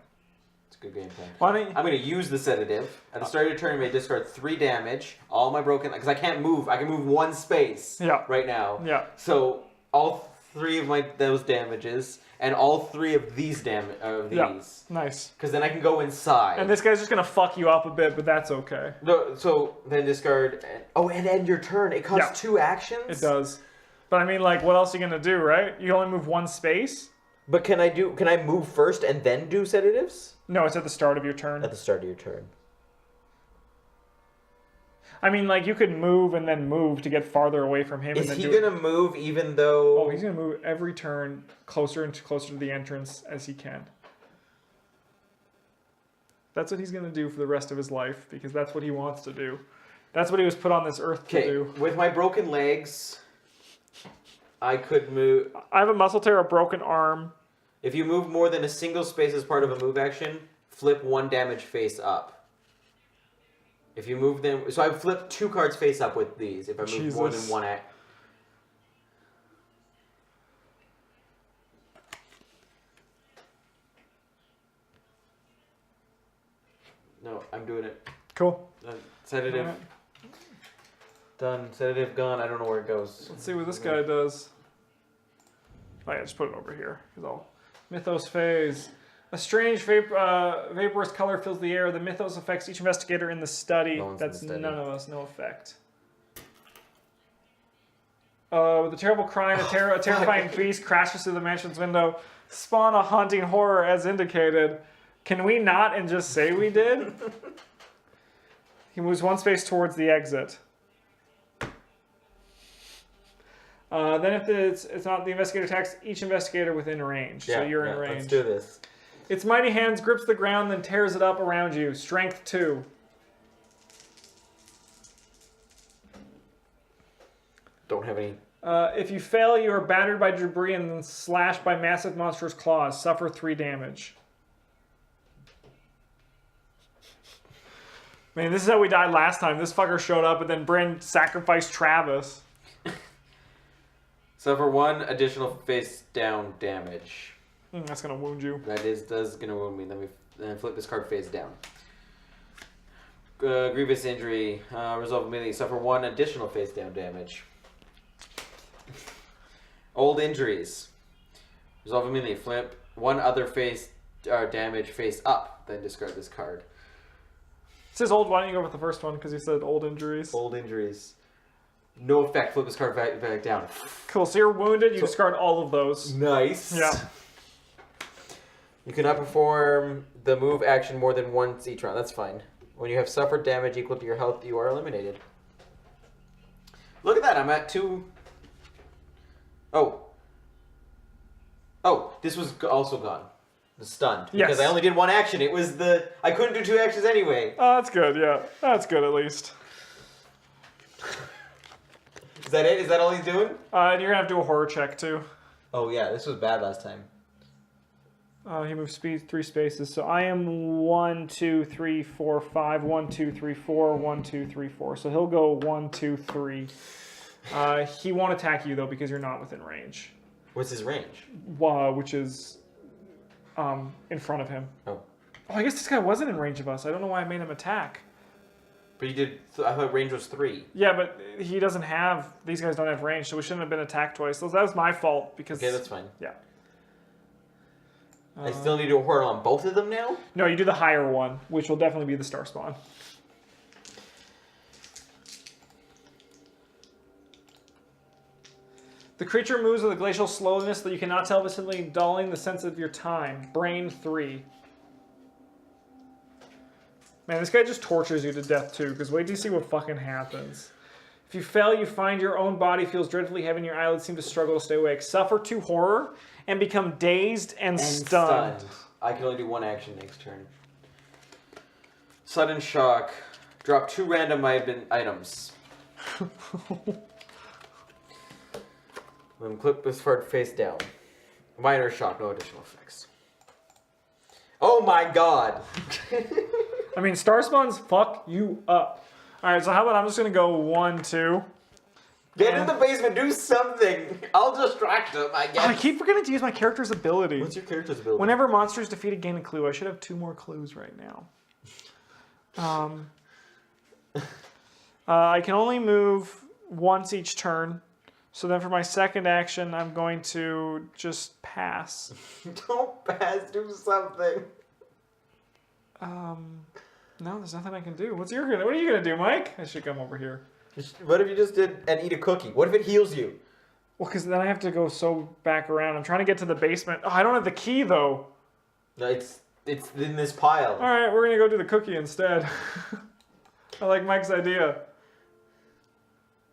It's a good game plan. Why don't you... I'm going to use the sedative. At the start of your turn, you may discard 3 damage. All my broken... Because I can't move. I can move 1 space right now. Yeah. So all 3 of those damages and all 3 of these Yeah. Nice. Because then I can go inside. And this guy's just going to fuck you up a bit, but that's okay. No, so then discard... and end your turn. It costs 2 actions? It does. But I mean, like, what else are you going to do, right? You only move 1 space? But can I move first and then do sedatives? No, it's at the start of your turn. At the start of your turn. I mean, like, you could move and then move to get farther away from him. Is he going to move even though... Oh, he's going to move every turn closer and closer to the entrance as he can. That's what he's going to do for the rest of his life, because that's what he wants to do. That's what he was put on this earth to do. With my broken legs, I could move... I have a muscle tear, a broken arm. If you move more than a single space as part of a move action, flip 1 damage face up. If you move them... So I flip 2 cards face up with these, if I move more than 1 act. No, I'm doing it. Cool. Sedative. Right. Done. Sedative gone. I don't know where it goes. Let's see what this guy does. Oh yeah, just put it over here. Mythos Phase. A strange vaporous color fills the air. The mythos affects each investigator in the study. That's none of us. No effect. With a terrible cry, a terrifying beast crashes through the mansion's window. Spawn a haunting horror as indicated. Can we not and just say we did? He moves 1 space towards the exit. Then if it's not the investigator attacks each investigator within range. So you're in range. Let's do this. Its mighty hands grips the ground, then tears it up around you. Strength 2. Don't have any. If you fail, you are battered by debris and then slashed by massive monstrous claws. Suffer 3 damage. Man, this is how we died last time. This fucker showed up and then Bryn sacrificed Travis. Suffer 1 additional face down damage. That's gonna wound you. Does gonna wound me. Then flip this card face down. Grievous injury. Resolve immediately. Suffer 1 additional face down damage. Old injuries. Resolve immediately. Flip 1 other face damage face up. Then discard this card. It says old. Why don't you go with the first one? Because you said old injuries. Old injuries. No effect. Flip this card back down. Cool. So you're wounded. You discard all of those. Nice. Yeah. You cannot perform the move action more than once each round. That's fine. When you have suffered damage equal to your health, you are eliminated. Look at that. I'm at 2. Oh. Oh, this was also gone. The stunned. Yes. Because I only did 1 action. It was I couldn't do 2 actions anyway. Oh, that's good. Yeah. That's good at least. Is that it? Is that all he's doing? And you're gonna have to do a horror check too. Oh yeah, this was bad last time. He moves speed 3 spaces. So I am 1, 2, 3, 4, 5. 1, 2, 3, 4. 1, 2, 3, 4. So he'll go 1, 2, 3. He won't attack you though because you're not within range. What's his range? Which is in front of him. Oh. Oh, I guess this guy wasn't in range of us. I don't know why I made him attack. But you did. I thought range was 3. Yeah, but he doesn't have. These guys don't have range, so we shouldn't have been attacked twice. So that was my fault because. Okay, that's fine. Yeah. I still need to do a horror on both of them now? No, you do the higher one, which will definitely be the star spawn. The creature moves with a glacial slowness that you cannot tell vicinity, dulling the sense of your time. Brain 3. Man, this guy just tortures you to death too, because wait till you see what fucking happens. If you fail, you find your own body feels dreadfully heavy and your eyelids seem to struggle to stay awake. Suffer 2 horror and become dazed and stunned. I can only do 1 action next turn. Sudden shock. Drop 2 random items. Then clip this card face down. Minor shock, no additional effects. Oh my god! I mean, star spawns fuck you up. Alright, so how about I'm just going to go 1, 2. Get in the basement, do something. I'll distract him, I guess. I keep forgetting to use my character's ability. What's your character's ability? Whenever monsters defeat a gain a clue, I should have 2 more clues right now. I can only move once each turn. So then for my second action, I'm going to just pass. Don't pass, do something. No, there's nothing I can do. What are you gonna do, Mike? I should come over here. What if you just did and eat a cookie? What if it heals you? Well, because then I have to go so back around. I'm trying to get to the basement. Oh, I don't have the key, though. No, it's in this pile. All right, we're going to go do the cookie instead. I like Mike's idea.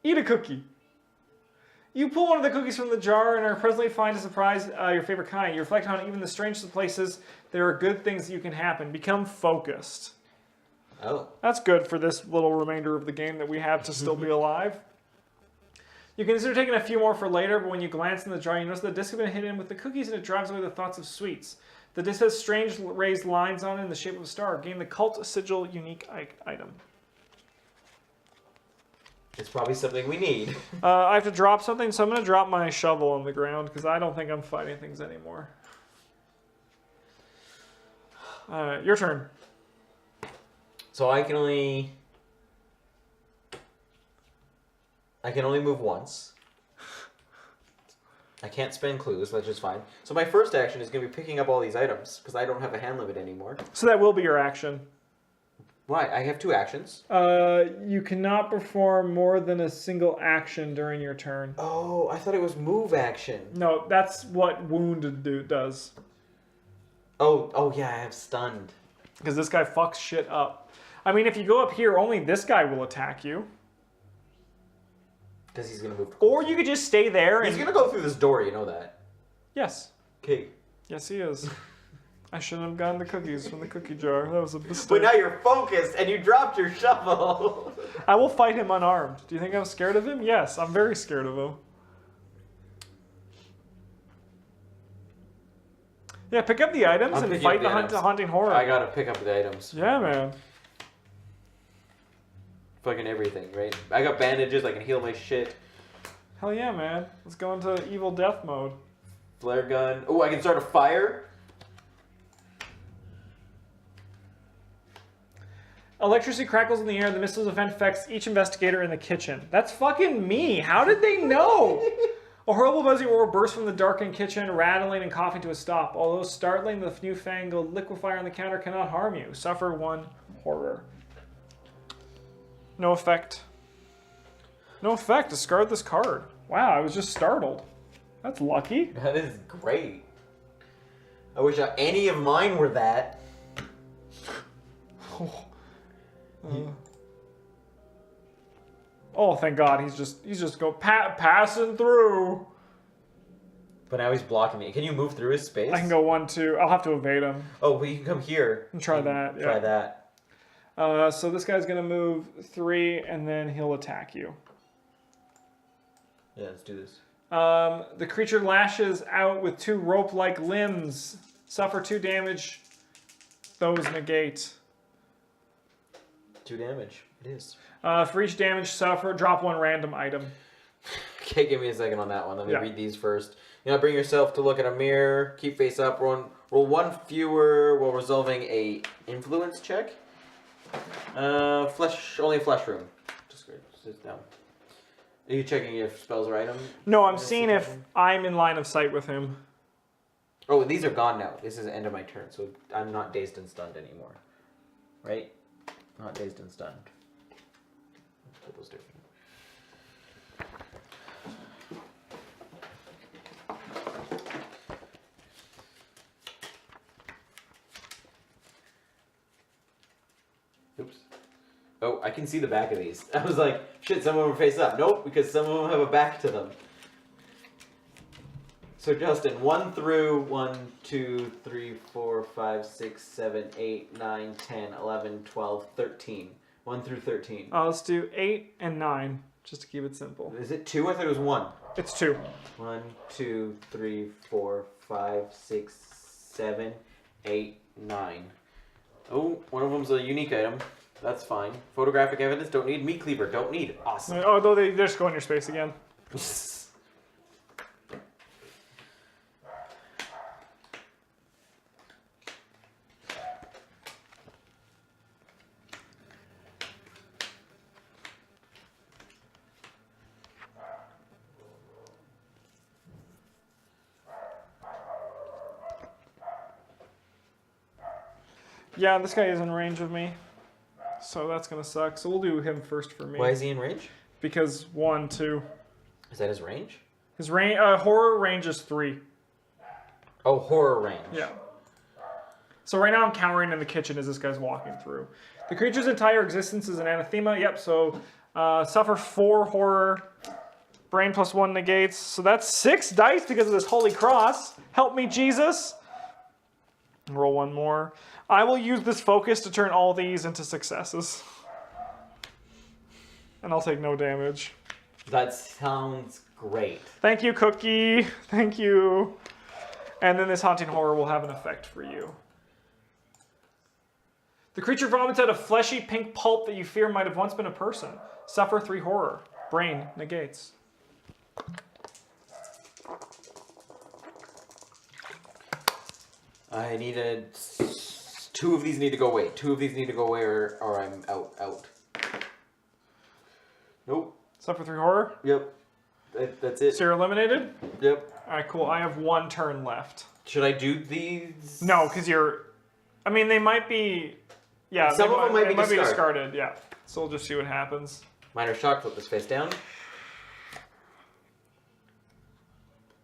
Eat a cookie. You pull one of the cookies from the jar and are presently find to surprise your favorite kind. You reflect on even the strangest of places. There are good things that you can happen. Become focused. Oh. That's good for this little remainder of the game that we have to still be alive. You consider taking a few more for later, but when you glance in the jar, you notice the disc has been hidden with the cookies and it drives away the thoughts of sweets. The disc has strange raised lines on it in the shape of a star. Gain the cult sigil unique item. It's probably something we need. I have to drop something, so I'm going to drop my shovel on the ground because I don't think I'm fighting things anymore. Your turn. So I can only move once. I can't spend clues, which is fine. So my first action is going to be picking up all these items, because I don't have a hand limit anymore. So that will be your action. Why? I have 2 actions. You cannot perform more than a single action during your turn. Oh, I thought it was move action. No, that's what wounded does. Oh yeah, I have stunned. Because this guy fucks shit up. I mean, if you go up here, only this guy will attack you. Because he's going to move. Or you could just stay there and... He's going to go through this door, you know that. Yes. Okay. Yes, he is. I shouldn't have gotten the cookies from the cookie jar. That was a mistake. But now you're focused and you dropped your shovel. I will fight him unarmed. Do you think I'm scared of him? Yes, I'm very scared of him. Yeah, pick up the items and fight the haunting horror. I gotta pick up the items. Yeah, man. Fucking everything, right? I got bandages, I can heal my shit. Hell yeah, man. Let's go into evil death mode. Flare gun. Oh, I can start a fire? Electricity crackles in the air. The missile's event affects each investigator in the kitchen. That's fucking me. How did they know? A horrible buzzing roar bursts from the darkened kitchen, rattling and coughing to a stop. Although startling, the newfangled liquefier on the counter cannot harm you. Suffer 1 horror. No effect. No effect. Discard this card. Wow, I was just startled. That's lucky. That is great. I wish any of mine were that. Oh, thank God, he's just passing through. But now he's blocking me. Can you move through his space? I can go 1, 2. I'll have to evade him. Oh, but you can come here. And try that. Try that. So this guy's gonna move 3, and then he'll attack you. Yeah, let's do this. The creature lashes out with 2 rope-like limbs. Suffer 2 damage. Those negate. 2 damage. It is. For each damage suffered, drop 1 random item. Okay, give me a second on that one. Let me Yeah. read these first. You know, bring yourself to look at a mirror. Keep face up. Roll 1 fewer while resolving a influence check. Only a flesh room. Just sit down. Are you checking if spells or item? No, I'm seeing if I'm in line of sight with him. Oh, these are gone now. This is the end of my turn, so I'm not dazed and stunned anymore. Right? Not dazed and stunned. Let's put those different. Oops. Oh, I can see the back of these. I was like, shit, some of them are face up. Nope, because some of them have a back to them. So Justin, 1 through 1, 2, 3, 4, 5, 6, 7, 8, 9, 10, 11, 12, 13. 1 through 13. Let's do 8 and 9, just to keep it simple. Is it 2? I thought it was 1. It's 2. 1, 2, 3, 4, 5, 6, 7, 8, 9. Oh, one of them's a unique item. That's fine. Photographic evidence, don't need. Meat cleaver, don't need. Awesome. Oh, though they just go in your space again. Yeah, this guy is in range of me. So that's going to suck. So we'll do him first for me. Why is he in range? Because 1, 2. Is that his range? His range, horror range is 3. Oh, horror range. Yeah. So right now I'm cowering in the kitchen as this guy's walking through. The creature's entire existence is an anathema. Yep, so suffer 4 horror. Brain plus 1 negates. So that's 6 dice because of this holy cross. Help me, Jesus. Roll 1 more. I will use this focus to turn all these into successes. And I'll take no damage. That sounds great. Thank you, Cookie. Thank you. And then this haunting horror will have an effect for you. The creature vomits out a fleshy pink pulp that you fear might have once been a person. Suffer 3 horror. Brain negates. I needed... 2 of these need to go away. 2 of these need to go away or I'm out. Nope. Suffer 3 horror? Yep. That's it. So you're eliminated? Yep. Alright, cool. I have 1 turn left. Should I do these? No, because you're... I mean, they might be... Yeah, Some of them might be discarded. Yeah. So we'll just see what happens. Minor shock, flip this face down.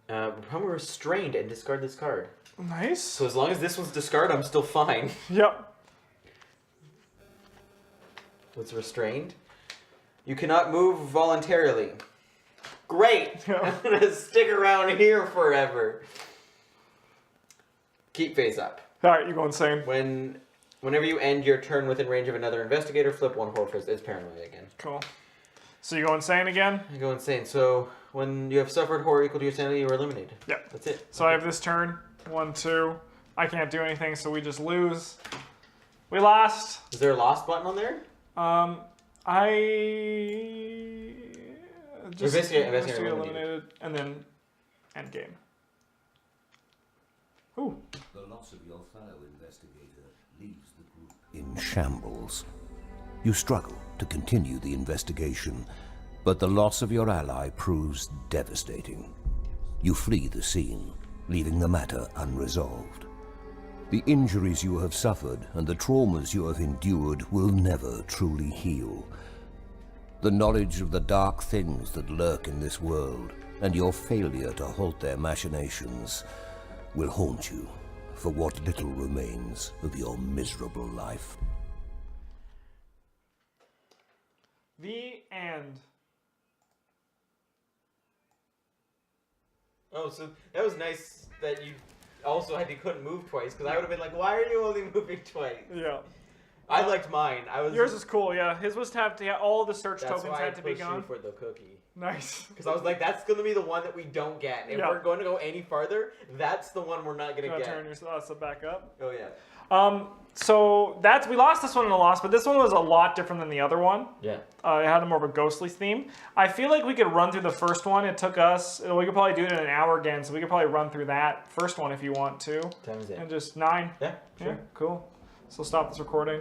Become restrained and discard this card. Nice. So as long as this one's discard, I'm still fine. Yep. What's restrained? You cannot move voluntarily. Great! Yeah. I'm gonna stick around here forever. Keep face up. Alright, you go insane. Whenever you end your turn within range of another investigator, flip 1 horror first. It's paranoia again. Cool. So you go insane again? I go insane. So when you have suffered horror equal to your sanity, you are eliminated. Yep. That's it. So I have this turn. 1, 2. I can't do anything, so we just lose. We lost. Is there a lost button on there? I just Investigate eliminated, and then end game. Ooh. The loss of your fellow investigator leaves the group in shambles. You struggle to continue the investigation, but the loss of your ally proves devastating. You flee the scene, leaving the matter unresolved. The injuries you have suffered and the traumas you have endured will never truly heal. The knowledge of the dark things that lurk in this world and your failure to halt their machinations will haunt you for what little remains of your miserable life. The end. Oh, so that was nice that you also couldn't move twice, because I would have been like, why are you only moving twice? Yeah. I liked mine. Yours is cool, yeah. His was to have all the search That's tokens why had to be I pushed gone. you for the cookie. Nice. Because I was like, that's going to be the one that we don't get. If we're going to go any farther, that's the one we're not going to get. Turn yourself back up. Oh, yeah. So we lost this one in a loss, but this one was a lot different than the other one. Yeah. It had a more of a ghostly theme. I feel like we could run through the first one. It took us, we could probably do it in an hour again, so we could probably run through that first one if you want to. Time's it. And just 9. Yeah, sure. Yeah, cool. So stop this recording.